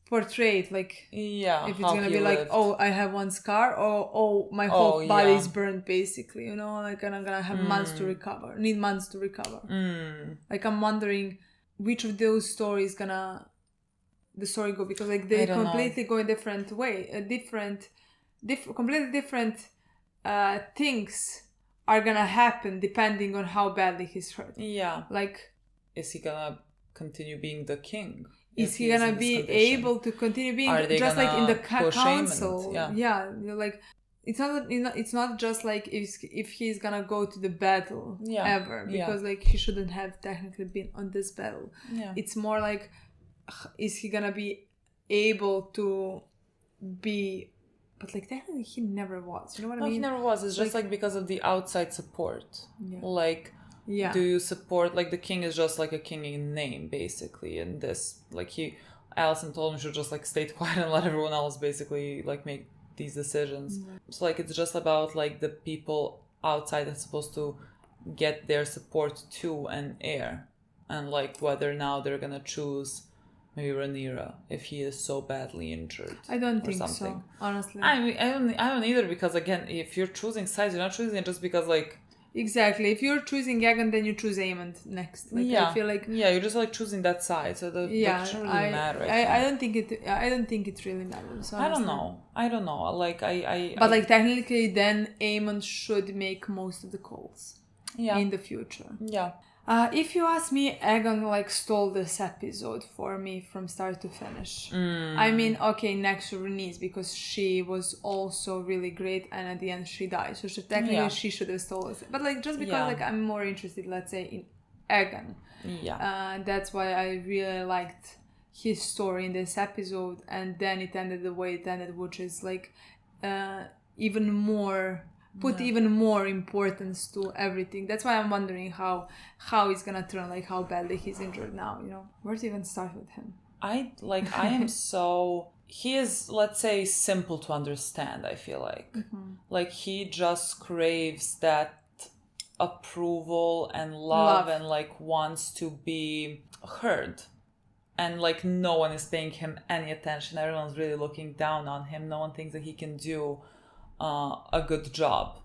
portray it. Like, yeah, if it's gonna be lived. Like, oh, I have one scar, or oh, my whole body is burned, basically. You know, like, and I'm gonna have months to recover. Need months to recover. Like, I'm wondering which of those stories the story go, because like they completely go a different way, completely different things are gonna happen depending on how badly he's hurt. Yeah. Like, is he gonna continue being the king? Is he gonna be able to continue being just like in the council? Yeah. Like it's not just like if he's gonna go to the battle ever, because like he shouldn't have technically been on this battle. Yeah. It's more like, is he gonna be able to be? But like technically he never was. You know what I mean? He never was. It's just like because of the outside support. Yeah. Like, do you support, like the king is just like a king in name, basically. And this, like Alicent told him he should just like stay quiet and let everyone else basically like make these decisions. Mm-hmm. So like it's just about like the people outside that's supposed to get their support to an heir. And like whether now they're gonna choose maybe Rhaenyra if he is so badly injured. I don't think so, honestly. I mean, I don't either, because again, if you're choosing sides, you're not choosing it just because like. Exactly. If you're choosing Aegon, then you choose Aemond next. Like, I feel like you're just like choosing that side, so that doesn't really matter. I don't think it really matters. Honestly. I don't know. Like But like technically, then Aemond should make most of the calls. Yeah. In the future. Yeah. If you ask me, Aegon like stole this episode for me from start to finish. I mean, okay, next to Rhaenys, because she was also really great, and at the end she died. So technically she should have stolen it. But like just because like I'm more interested, let's say, in Aegon. Yeah. That's why I really liked his story in this episode, and then it ended the way it ended, which is like even more. Put even more importance to everything. That's why I'm wondering how it's gonna turn, like how badly he's injured now, you know. Where to even start with him? I am so... He is, let's say, simple to understand, I feel like. Mm-hmm. Like, he just craves that approval and love and, like, wants to be heard. And, like, no one is paying him any attention. Everyone's really looking down on him. No one thinks that he can do a good job.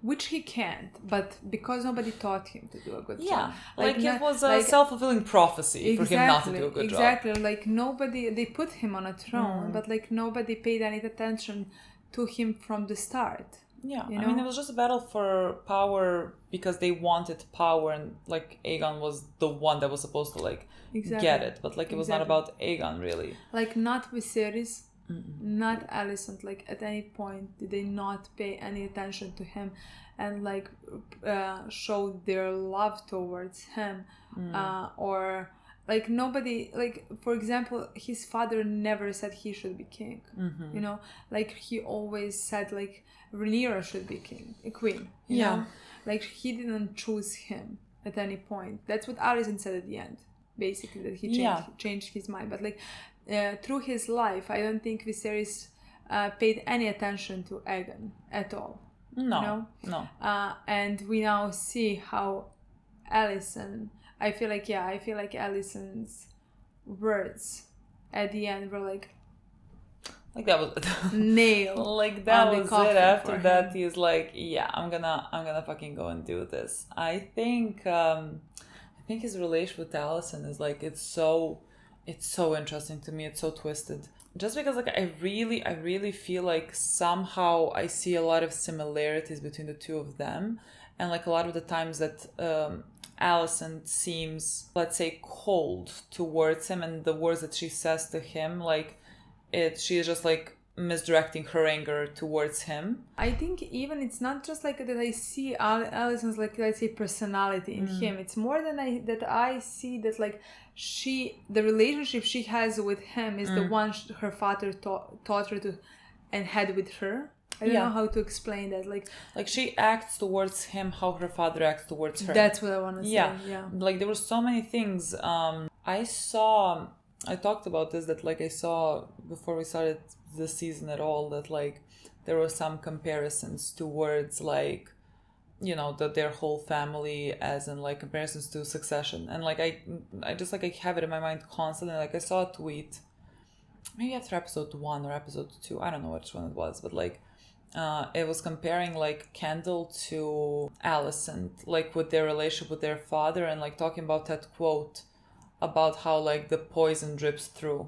Which he can't, but because nobody taught him to do a good job. Yeah, like it was a self-fulfilling prophecy for him not to do a good job. Exactly, like nobody, they put him on a throne, but like nobody paid any attention to him from the start. Yeah, you know? I mean, it was just a battle for power because they wanted power, and like Aegon was the one that was supposed to like get it, but like it was not about Aegon really. Like not Viserys. Not Alicent. Like at any point did they not pay any attention to him and like showed their love towards him, or like nobody, like for example his father never said he should be king. You know, like he always said like Rhaenyra should be queen, you know? Like he didn't choose him at any point. That's what Alicent said at the end, basically, that he changed his mind. But like through his life, I don't think Viserys paid any attention to Aegon at all. No. And we now see how Alicent, I feel like Alicent's words at the end were like, Like that was nail. Like that was it. After that, he's like, yeah, I'm gonna fucking go and do this. I think his relationship with Alicent is like it's so interesting to me. It's so twisted. Just because like I really feel like somehow I see a lot of similarities between the two of them, and like a lot of the times that Alicent seems, let's say, cold towards him, and the words that she says to him, like she is just like misdirecting her anger towards him. I think even it's not just like that I see Alicent's like, let's say, personality in him. It's more than I see that like the relationship she has with him is the one her father taught her to and had with her. I don't know how to explain that. Like she acts towards him how her father acts towards her. That's what I want to say. Yeah. Like there were so many things. I talked about this, that like I saw before we started the season at all, that like there were some comparisons towards like, you know, their whole family, as in like comparisons to Succession. And like I just like I have it in my mind constantly. Like I saw a tweet maybe after episode 1 or episode 2, I don't know which one it was, but like it was comparing like Kendall to Alicent, like with their relationship with their father, and like talking about that quote about how like the poison drips through,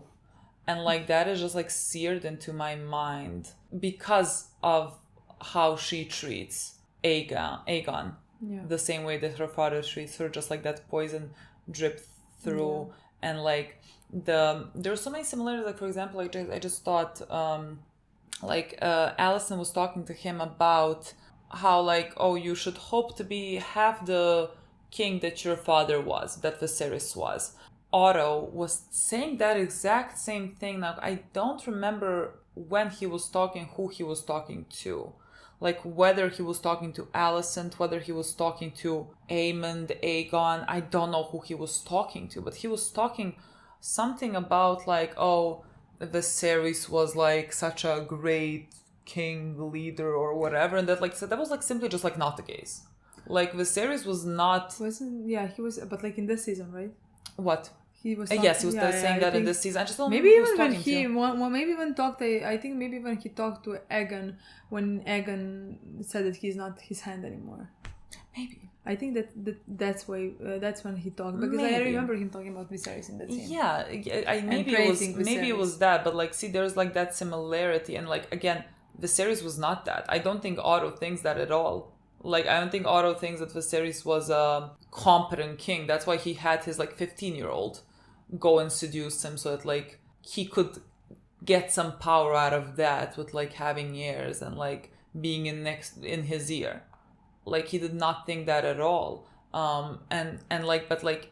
and like that is just like seared into my mind because of how she treats Aegon, the same way that her father treats her, just like that poison drip through. And like there are so many similarities. Like for example, like I just thought Alicent was talking to him about how like, oh, you should hope to be half the king that your father was, that Viserys was. Otto was saying that exact same thing. Now I don't remember when he was talking, who he was talking to, like whether he was talking to Alicent, whether he was talking to Aegon. I don't know who he was talking to, but he was talking something about like, oh, Viserys was like such a great king leader or whatever, and that like so that was like simply just like not the case. Like Viserys was not. He was, but like in this season, right? What? He was yes, he was saying that in this season. I just don't maybe know even when talked. I think maybe when he talked to Aegon, when Aegon said that he's not his hand anymore. Maybe. I think that's when he talked, because I remember him talking about Viserys in that scene. Yeah, maybe it was that, but like see, there's like that similarity, and like again, Viserys was not that. I don't think Otto thinks that at all. Like, I don't think Otto thinks that Viserys was a competent king. That's why he had his, like, 15-year-old go and seduce him so that, like, he could get some power out of that with, like, having heirs and, like, being in his ear. Like, he did not think that at all. But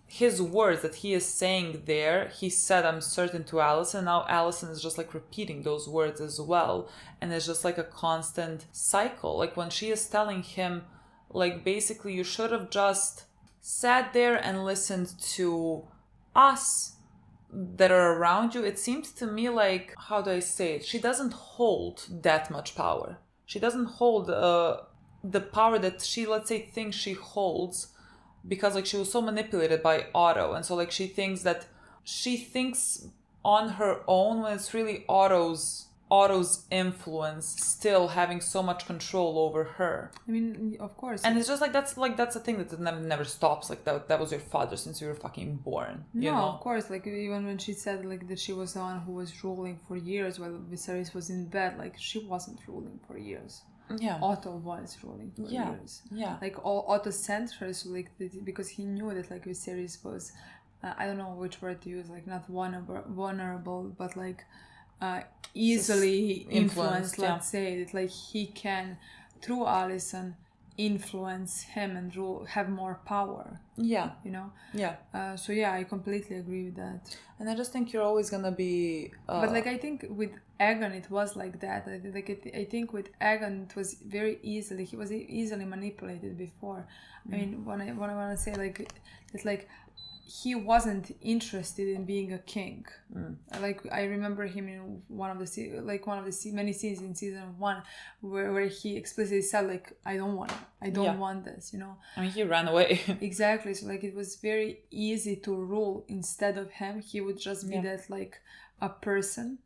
his words that he is saying there, he said, I'm certain, to Alicent. Now Alicent is just like repeating those words as well. And it's just like a constant cycle. Like when she is telling him, like, basically you should have just sat there and listened to us that are around you. It seems to me like, how do I say it? She doesn't hold that much power. She doesn't hold the power that she, let's say, thinks she holds, because like she was so manipulated by Otto, and so like she thinks on her own, when it's really Otto's influence still having so much control over her. I mean, of course. And it's just like that's a thing that never stops. Like that was your father since you were fucking born. You know? Of course. Like even when she said like that she was the one who was ruling for years while Viserys was in bed, like she wasn't ruling for years. Yeah, Otto was ruling for years. Yeah, like Otto sent her, so like because he knew that like Viserys was, I don't know which word to use, like not vulnerable, but like easily influenced. Let's say that like he can, through Alicent, influence him and have more power. Yeah, you know. Yeah. So yeah, I completely agree with that. And I just think you're always gonna be. But like I think with Aegon it was like that. I think with Aegon it was very easily. He was easily manipulated before. I mean, when I want to say like it's like he wasn't interested in being a king. Like I remember him in one of the many scenes in season 1 where he explicitly said like I don't want this, you know. I mean, he ran away. Exactly. So like it was very easy to rule instead of him. He would just be that like a person,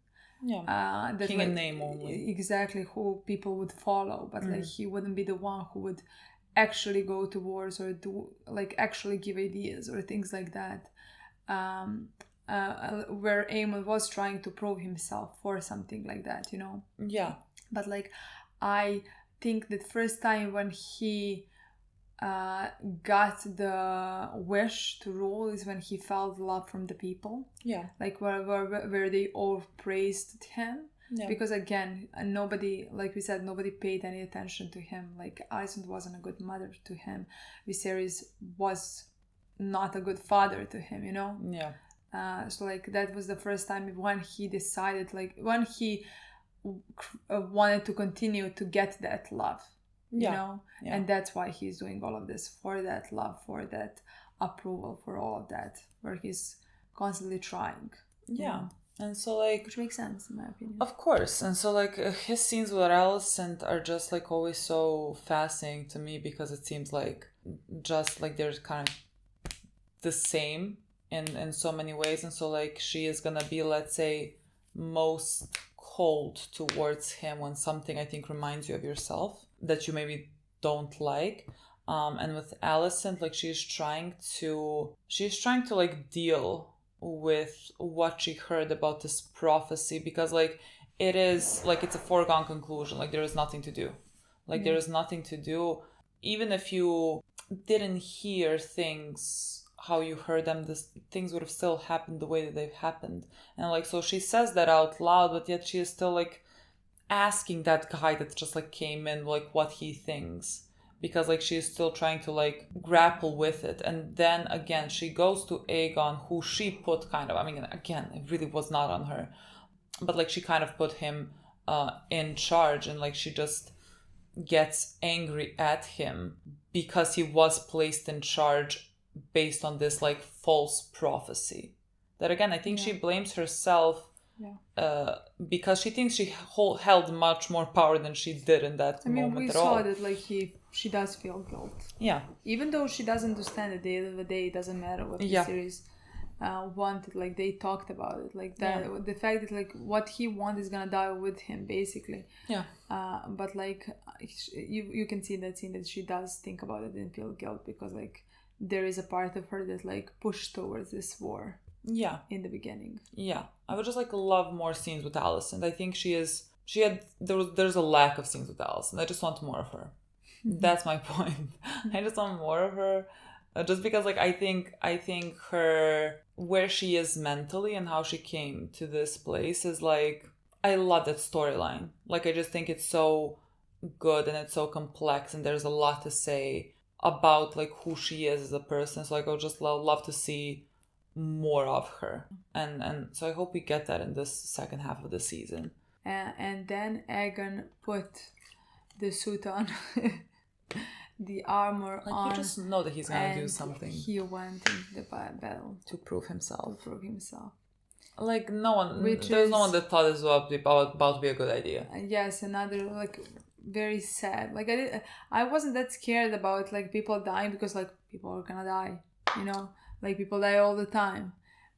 that king like, in name only. Exactly, who people would follow, but like he wouldn't be the one who would actually go to wars or do like actually give ideas or things like that. Where Aemon was trying to prove himself for something like that, you know. Yeah. But like I think that first time when he got the wish to rule is when he felt love from the people. Yeah. Like where they all praised him. Yeah. Because again, nobody, like we said, nobody paid any attention to him. Like Alicent wasn't a good mother to him. Viserys was not a good father to him, you know? Yeah. So like that was the first time when he decided, like when he wanted to continue to get that love, you know? Yeah. And that's why he's doing all of this, for that love, for that approval, for all of that, where he's constantly trying. Yeah. You know? And so like, which makes sense in my opinion. Of course. And so like his scenes with Alicent are just like always so fascinating to me, because it seems like just like they're kind of the same in so many ways. And so like she is gonna be, let's say, most cold towards him when something I think reminds you of yourself that you maybe don't like. And with Alicent, like she's trying to like deal with what she heard about this prophecy, because like it is like it's a foregone conclusion, like there is nothing to do, like there is nothing to do. Even if you didn't hear things how you heard them, this things would have still happened the way that they've happened. And like so she says that out loud, but yet she is still like asking that guy that just like came in like what he thinks, because like she is still trying to like grapple with it. And then again she goes to Aegon, who she put kind of, I mean, again, it really was not on her, but like she kind of put him in charge, and like she just gets angry at him because he was placed in charge based on this like false prophecy that again I think she blames herself because she thinks she held much more power than she did in that moment at all. We saw that like she does feel guilt. Yeah. Even though she doesn't understand at the end of the day, it doesn't matter what the series wanted. Like they talked about it. Like that the fact that like what he wants is gonna die with him basically. Yeah. But like you can see that scene that she does think about it and feel guilt, because like there is a part of her that like pushed towards this war. Yeah. In the beginning. Yeah. I would just like love more scenes with Alicent. I think there's a lack of scenes with Alicent. I just want more of her. That's my point. I just want more of her. Just because like I think her, where she is mentally and how she came to this place is like, I love that storyline. Like I just think it's so good and it's so complex, and there's a lot to say about like who she is as a person. So like I would just love to see more of her, and so I hope we get that in this second half of the season. And then Aegon put the suit on, the armor like on. You just know that he's gonna do something. He went into the battle to prove himself. Like there's no one that thought this was about to be a good idea. Yes, another like very sad. Like I wasn't that scared about like people dying, because like people are gonna die, you know. Like people die all the time,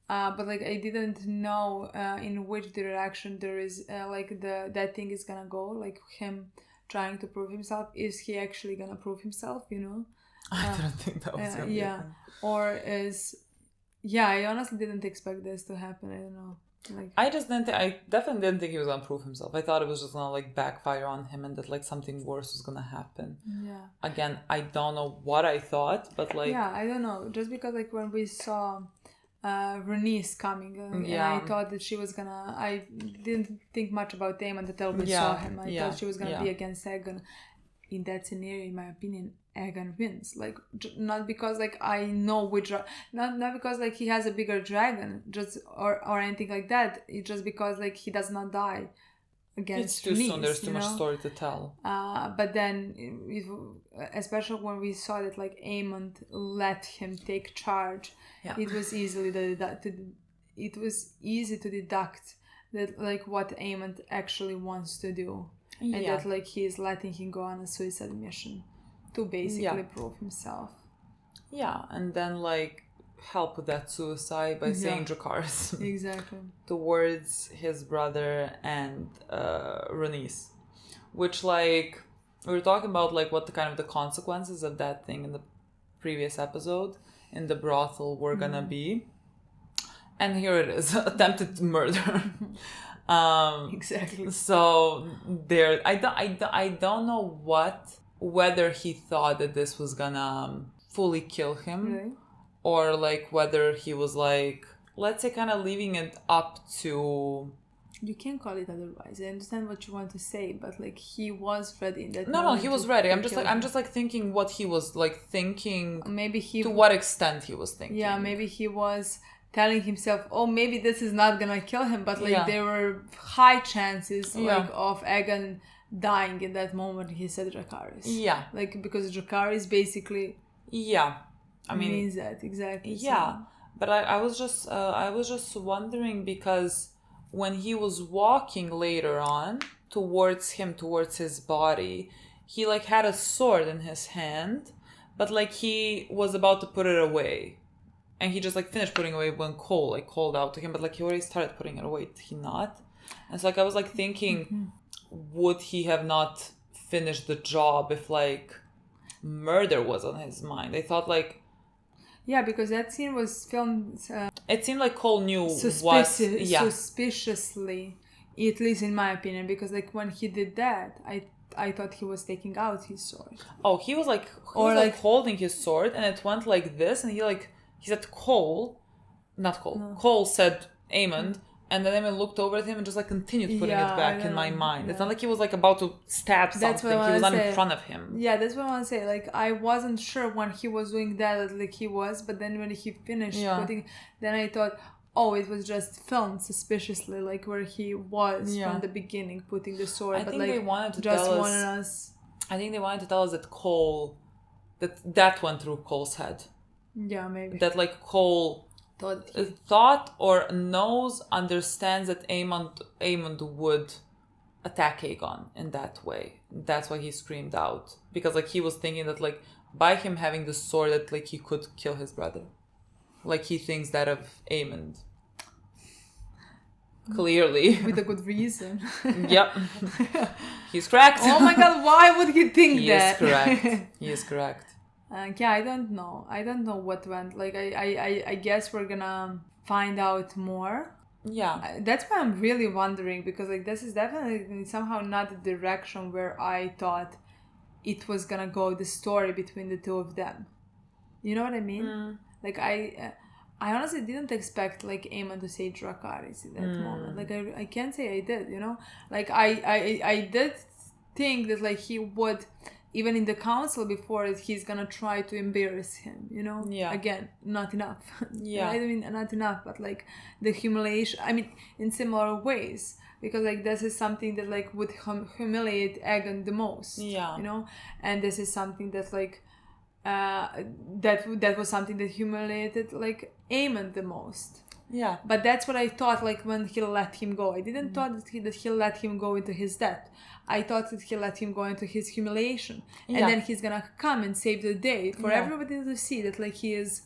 but like I didn't know in which direction there is like that thing is gonna go. Like him trying to prove himself. Is he actually gonna prove himself? You know. I didn't think that was gonna be a thing. Or I honestly didn't expect this to happen. I don't know. Like I definitely didn't think he was gonna prove himself. I thought it was just gonna like backfire on him, and that like something worse was gonna happen. Yeah. Again, I don't know what I thought, but like I don't know. Just because like when we saw Rhaenys coming, and I thought that she was gonna. I didn't think much about Daemon until we saw him. I thought she was gonna be against Aegon. In that scenario, in my opinion, Aegon wins. Like not because like I know which, not because like he has a bigger dragon, just or anything like that. It's just because like he does not die against. It's too soon. There's too much story to tell. But then, especially when we saw that like Aemon let him take charge, it was it was easy to deduct that like what Aemon actually wants to do. And that like he is letting him go on a suicide mission to basically prove himself. Yeah, and then like help with that suicide by saying Dracarys. Exactly. Towards his brother and Rhaenys. Which, like, we were talking about, like, what the kind of the consequences of that thing in the previous episode in the brothel were gonna be. And here it is, attempted murder. Exactly. So there, I don't know whether he thought that this was gonna fully kill him, Right. or like whether he was like, let's say, kind of leaving it up to. You can't call it otherwise. I understand what you want to say, but like he was ready in that. No, he was ready. I'm just like like thinking what he was like thinking. Maybe he. To what extent he was thinking. Yeah, maybe he was telling himself, oh, maybe this is not gonna kill him, but like there were high chances like of Aegon dying in that moment. He said Dracarys. Yeah. Like because Dracarys basically. Yeah. I mean. Means that exactly. Yeah, so. But I was just wondering because when he was walking later on towards his body, he like had a sword in his hand, but like he was about to put it away. And he just like finished putting away when Cole like called out to him, but like he already started putting it away. Did he not? And so like I was like thinking, would he have not finished the job if like murder was on his mind? I thought like. Yeah, because that scene was filmed. It seemed like Cole knew suspiciously, at least in my opinion, because like when he did that, I thought he was taking out his sword. Oh, he was like holding his sword, and it went like this, and he said Cole, not Cole. No. Cole said Aemond, and then Aemond looked over at him and just like continued putting it back in my mind. It's not like he was like about to stab something. He was not in front of him. Yeah, that's what I want to say. Like I wasn't sure when he was doing that, like he was, but then when he finished putting, then I thought, oh, it was just filmed suspiciously, like where he was from the beginning putting the sword. I but think like they wanted to just tell wanted us. I think they wanted to tell us that Cole, that went through Cole's head. Yeah, maybe. That like Cole thought or understands that Aemond would attack Aegon in that way. That's why he screamed out. Because like he was thinking that like by him having the sword that like he could kill his brother. Like he thinks that of Aemond. Clearly. With a good reason. Yep. He's correct. Oh my god, why would he think that? He is correct. He is correct. Yeah, I don't know what went. Like I guess we're gonna find out more. Yeah. That's why I'm really wondering, because like this is definitely somehow not the direction where I thought it was gonna go, the story between the two of them. You know what I mean? Like I honestly didn't expect like Aemond to say Dracarys in that moment. Like I can't say I did, you know? Like I did think that like he would, even in the council before it, he's gonna try to embarrass him, you know? Yeah. Again, not enough. Yeah. I mean, not enough, but like the humiliation, I mean, in similar ways. Because like this is something that like would humiliate Aegon the most. Yeah. You know? And this is something that like that was something that humiliated like Aemond the most. Yeah. But that's what I thought like when he let him go. I didn't thought that he let him go into his death. I thought that he let him go into his humiliation. And then he's gonna come and save the day for everybody to see that like he is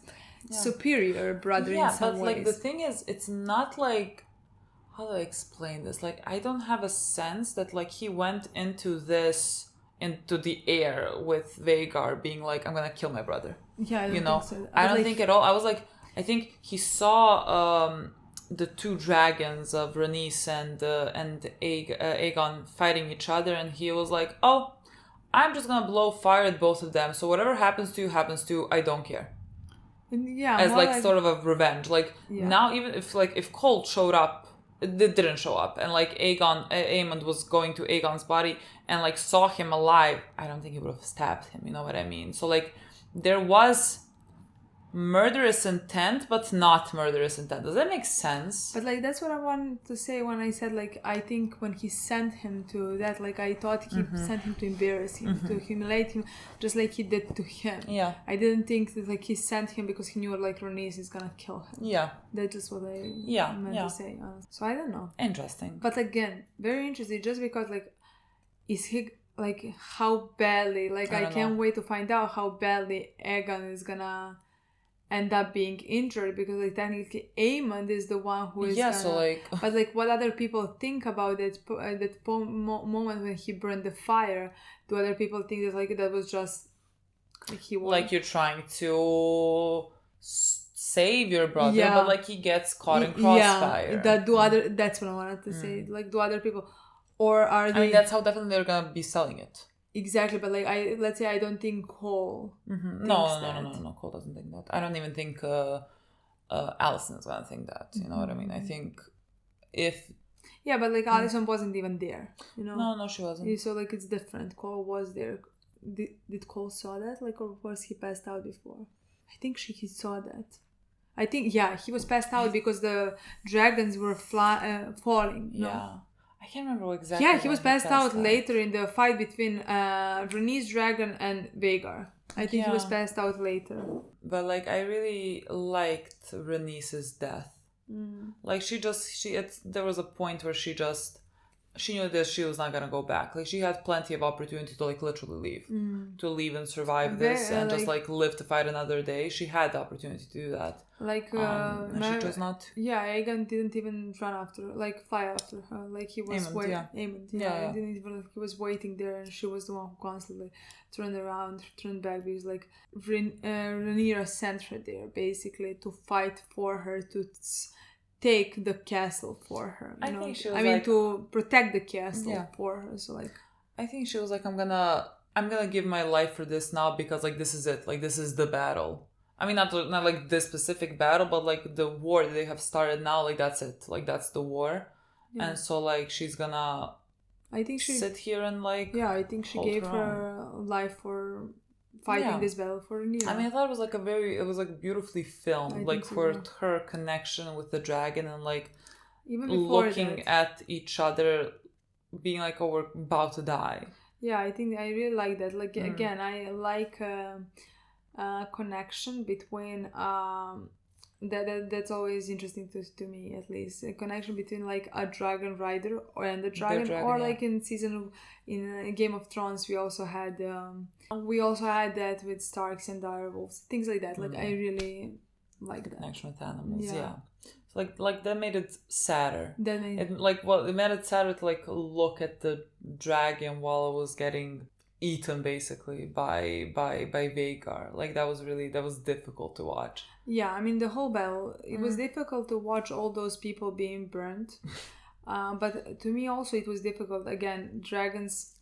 superior brother in some ways. Yeah, but like the thing is, it's not like, how do I explain this? Like I don't have a sense that like he went into the air with Vhagar being like, I'm gonna kill my brother. Yeah, I don't think so. I don't think at all. I was like, I think he saw the two dragons of Rhaenys and Aegon fighting each other, and he was like, oh, I'm just gonna blow fire at both of them, so whatever happens to you, I don't care. Yeah, as like sort of a revenge. Like now, even if Cole showed up, it didn't show up, and like Aemond was going to Aegon's body and like saw him alive, I don't think he would have stabbed him. You know what I mean? So like there was murderous intent, but not murderous intent. Does that make sense? But like that's what I wanted to say when I said like I think when he sent him to that, like I thought he sent him to embarrass him, to humiliate him, just like he did to him. Yeah. I didn't think that like he sent him because he knew like Rhaenys is gonna kill him. Yeah. That's just what I meant to say. So I don't know. Interesting. But again, very interesting. Just because like, is he like how badly? Like I can't wait to find out how badly Aegon is gonna end up being injured, because like technically Aemond is the one who is so like but like what other people think about moment when he burned the fire? Do other people think that like that was just like he was like you're trying to save your brother, but like he gets caught in crossfire? That's what I wanted to say. Like, do other people, or are they? I mean, that's how definitely they're gonna be selling it. Exactly, but like let's say I don't think Cole. No. Cole doesn't think that. I don't even think Alicent is gonna think that. You know what I mean? I think if but like Alicent wasn't even there. You know? No, she wasn't. So like it's different. Cole was there. Did Cole saw that? Like, or was he passed out before? I think he saw that. I think he was passed out because the dragons were falling. No? I can't remember exactly. Yeah, he was passed out later in the fight between Rhaenys Dragon and Vhagar. I think he was passed out later. But like, I really liked Rhaenys' death. Like there was a point where she knew that she was not gonna go back. Like she had plenty of opportunity to like literally leave, to leave and survive this, and just like live to fight another day. She had the opportunity to do that. Like and she chose not. Yeah, Aegon didn't even fly after her. Like he was waiting. Aemond. Yeah. Didn't even. He was waiting there, and she was the one who constantly turned back because like Rhaenyra sent her there basically to fight for her to take the castle for her. I think she was to protect the castle for her. So like, I think she was like, I'm gonna give my life for this now because like this is it. Like this is the battle. I mean, not like this specific battle, but like the war that they have started now. Like that's it. Like that's the war, and so like she's gonna. I think she sit here and like. Yeah, I think she gave her life for fighting this battle for Rhaenyra. I mean, I thought it was like beautifully filmed, like for her connection with the dragon and like even looking at each other, being like, oh, we're about to die. Yeah, I think I really like that. Like again, I like connection between that's always interesting to me, at least a connection between like a dragon rider and the dragon or like in Game of Thrones we also had that with Starks and direwolves, things like that. Like I really like that connection with animals. So like that made it sadder. It made it sadder to like look at the dragon while it was getting eaten basically by Vhagar. Like that was difficult to watch. Yeah, I mean the whole battle, it was difficult to watch all those people being burnt. But to me also it was difficult. Again, dragons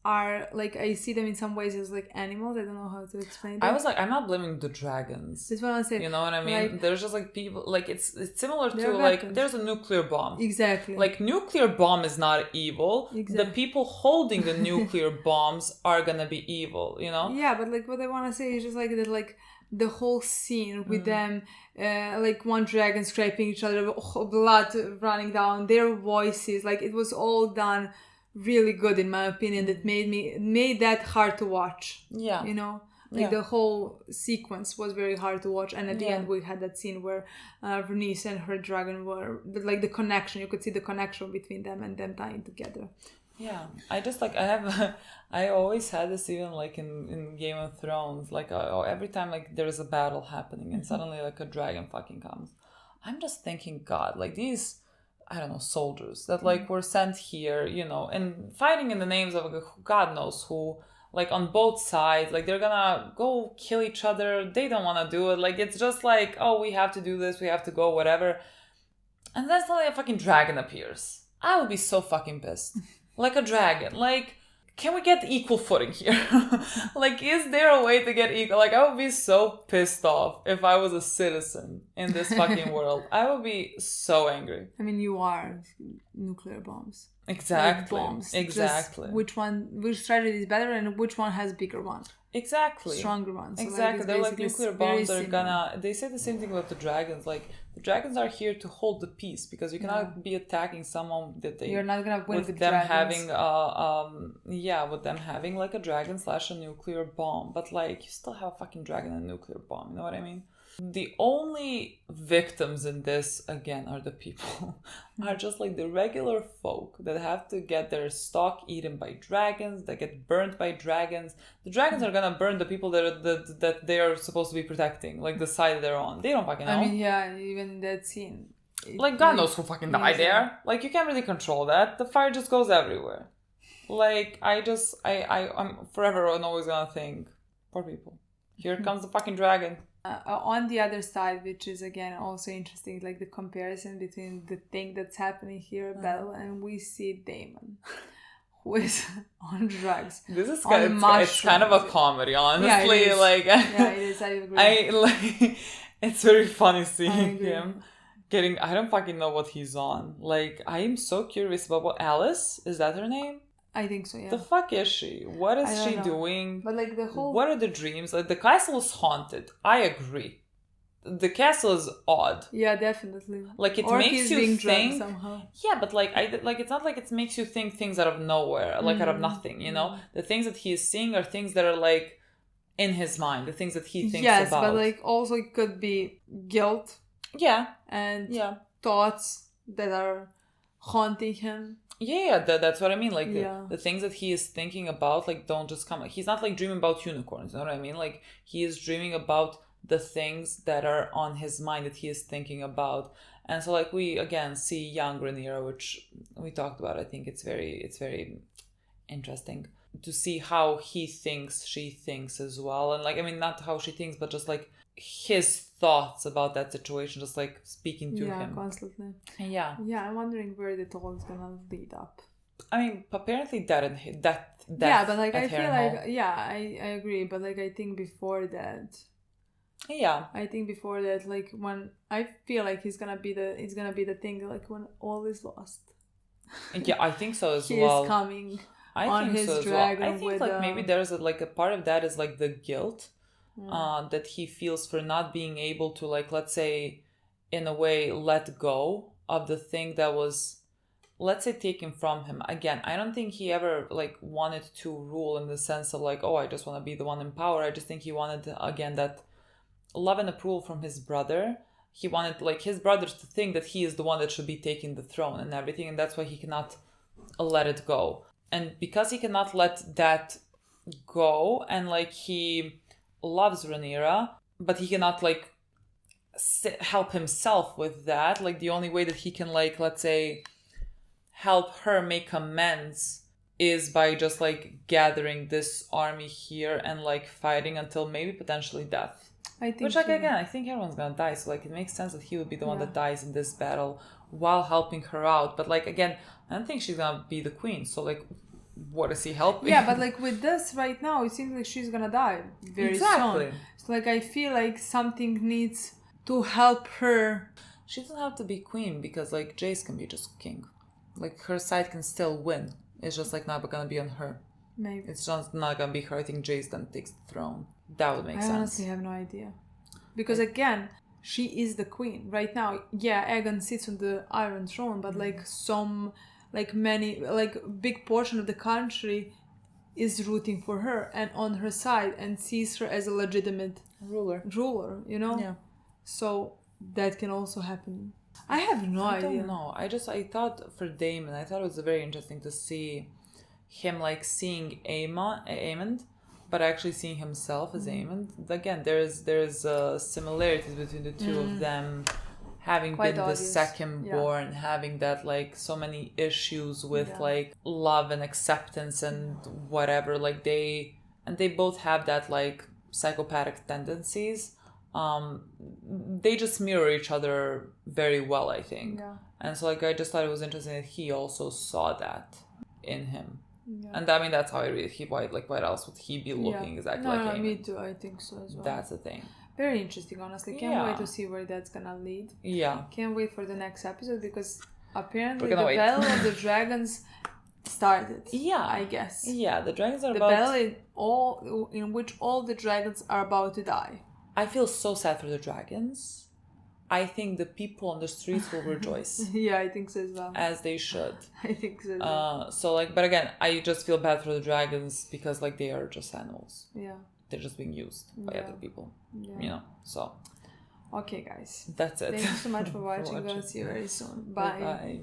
are like, I see them in some ways as like animals. I don't know how to explain that. I was like, I'm not blaming the dragons. That's what I'm saying. You know what I mean? Like, there's just like people, like it's similar to like weapons. There's a nuclear bomb. Exactly. Like nuclear bomb is not evil. Exactly. The people holding the nuclear bombs are gonna be evil, you know? Yeah, but like what I want to say is just like that, like the whole scene with them, like one dragon scraping each other, blood running down, their voices, like it was all done really good in my opinion. That made that hard to watch. Yeah, you know, like the whole sequence was very hard to watch, and at the end we had that scene where Rhaenys and her dragon were like the connection. You could see the connection between them and them dying together. Yeah, I just like I always had this even like in Game of Thrones, like every time like there's a battle happening and suddenly like a dragon fucking comes, I'm just thinking, God, like these, I don't know, soldiers that like were sent here, you know, and fighting in the names of like, God knows who, like on both sides, like they're gonna go kill each other. They don't want to do it. Like it's just like, oh, we have to do this, we have to go, whatever. And then suddenly a fucking dragon appears. I would be so fucking pissed. Like a dragon. Like, can we get equal footing here? Like, is there a way to get equal? Like, I would be so pissed off if I was a citizen in this fucking world. I would be so angry. I mean, you are nuclear bombs. Exactly. Like bombs. Exactly. Just which strategy is better and which one has bigger ones. Exactly. Stronger ones. So exactly. Like, they're like nuclear bombs are gonna... They say the same thing about the dragons. Like, the dragons are here to hold the peace because you cannot be attacking someone that they... You're not gonna win with the them dragons. having with them having like a dragon / a nuclear bomb. But like, you still have a fucking dragon and a nuclear bomb. You know what I mean? The only victims in this, again, are the people. Are just like the regular folk that have to get their stock eaten by dragons, that get burnt by dragons. The dragons are gonna burn the people that they are supposed to be protecting, like the side they're on. They don't fucking know. I mean, yeah, even that scene. Like, God knows who fucking died there. Like, you can't really control that. The fire just goes everywhere. Like, I'm forever and always gonna think, poor people. Here comes the fucking dragon. On the other side, which is again also interesting, like the comparison between the thing that's happening here, Belle, and we see Damon, who is on drugs. This is it's kind of a comedy, honestly. Yeah, it is. Like, yeah, it is. I agree. It's very funny seeing him getting. I don't fucking know what he's on. Like, I am so curious about what Alice, is that her name? I think so, yeah. The fuck is she? What is she doing? But like the whole... What are the dreams? Like, the castle is haunted. I agree. The castle is odd. Yeah, definitely. Like, it makes you think... Somehow. Yeah, but like, it's not like it makes you think things out of nowhere, like out of nothing, you know? The things that he is seeing are things that are like in his mind, the things that he thinks about. Yes, but like also it could be guilt. Yeah. And thoughts that are haunting him. Yeah, that's what I mean. Like, the things that he is thinking about, like, don't just come. He's not, like, dreaming about unicorns, you know what I mean? Like, he is dreaming about the things that are on his mind that he is thinking about. And so, like, we, again, see young Rhaenyra, which we talked about. I think it's very interesting to see how he thinks, she thinks as well. And, like, I mean, not how she thinks, but just, like, his thoughts about that situation, just like speaking to him. Yeah, constantly. Yeah. Yeah, I'm wondering where it all is gonna lead up. I mean, apparently that yeah, but like I feel Harrenhal. like I agree, but like I think before that. Yeah. I think before that, like when I feel like it's gonna be the thing, like when all is lost. Yeah, I think so as he well. He is coming. I on think his so as dragon well. I think like maybe there's a part of that is like the guilt. That he feels for not being able to, like, let's say, in a way, let go of the thing that was, let's say, taken from him. Again, I don't think he ever, like, wanted to rule in the sense of, like, oh, I just want to be the one in power. I just think he wanted, again, that love and approval from his brother. He wanted, like, his brothers to think that he is the one that should be taking the throne and everything, and that's why he cannot let it go. And because he cannot let that go, and, like, he loves Rhaenyra, but he cannot like help himself with that. Like the only way that he can, like, let's say, help her make amends is by just like gathering this army here and like fighting until maybe potentially death. I think, which, like, again, I think everyone's gonna die, so like it makes sense that he would be the one that dies in this battle while helping her out. But like, again, I don't think she's gonna be the queen, so like, what is he helping? Yeah, but like with this right now, it seems like she's gonna die very soon. So like I feel like something needs to help her. She doesn't have to be queen because like Jace can be just king. Like her side can still win. It's just like not gonna be on her. Maybe. It's just not gonna be her. I think Jace then takes the throne. That would make sense. I honestly have no idea. Because again, she is the queen. Right now, yeah, Aegon sits on the Iron Throne, but like big portion of the country is rooting for her and on her side and sees her as a legitimate ruler, you know? Yeah. So that can also happen. I have no idea. I don't know. I thought for Daemon, I thought it was very interesting to see him like seeing Aemond, but actually seeing himself as Aemond. Again, there's similarities between the two of them. Having quite been obvious. The second born, having that like so many issues with like love and acceptance and whatever, like they both have that like psychopathic tendencies. They just mirror each other very well, I think. Yeah. And so like I just thought it was interesting that he also saw that in him. Yeah. And I mean that's how I read it. Why else would he be looking exactly like him? Me too, I think so as well. That's the thing. Very interesting, honestly. Can't wait to see where that's gonna lead. Yeah. Can't wait for the next episode because apparently the battle of the dragons started. Yeah. I guess. Yeah, the dragons are the battle in which all the dragons are about to die. I feel so sad for the dragons. I think the people on the streets will rejoice. Yeah, I think so as well. As they should. I think so as well. So like, but again, I just feel bad for the dragons because like they are just animals. Yeah. They're just being used by other people, you know. So Okay, guys. That's it. Thank you so much for watching. We'll see you very soon. Bye. Bye.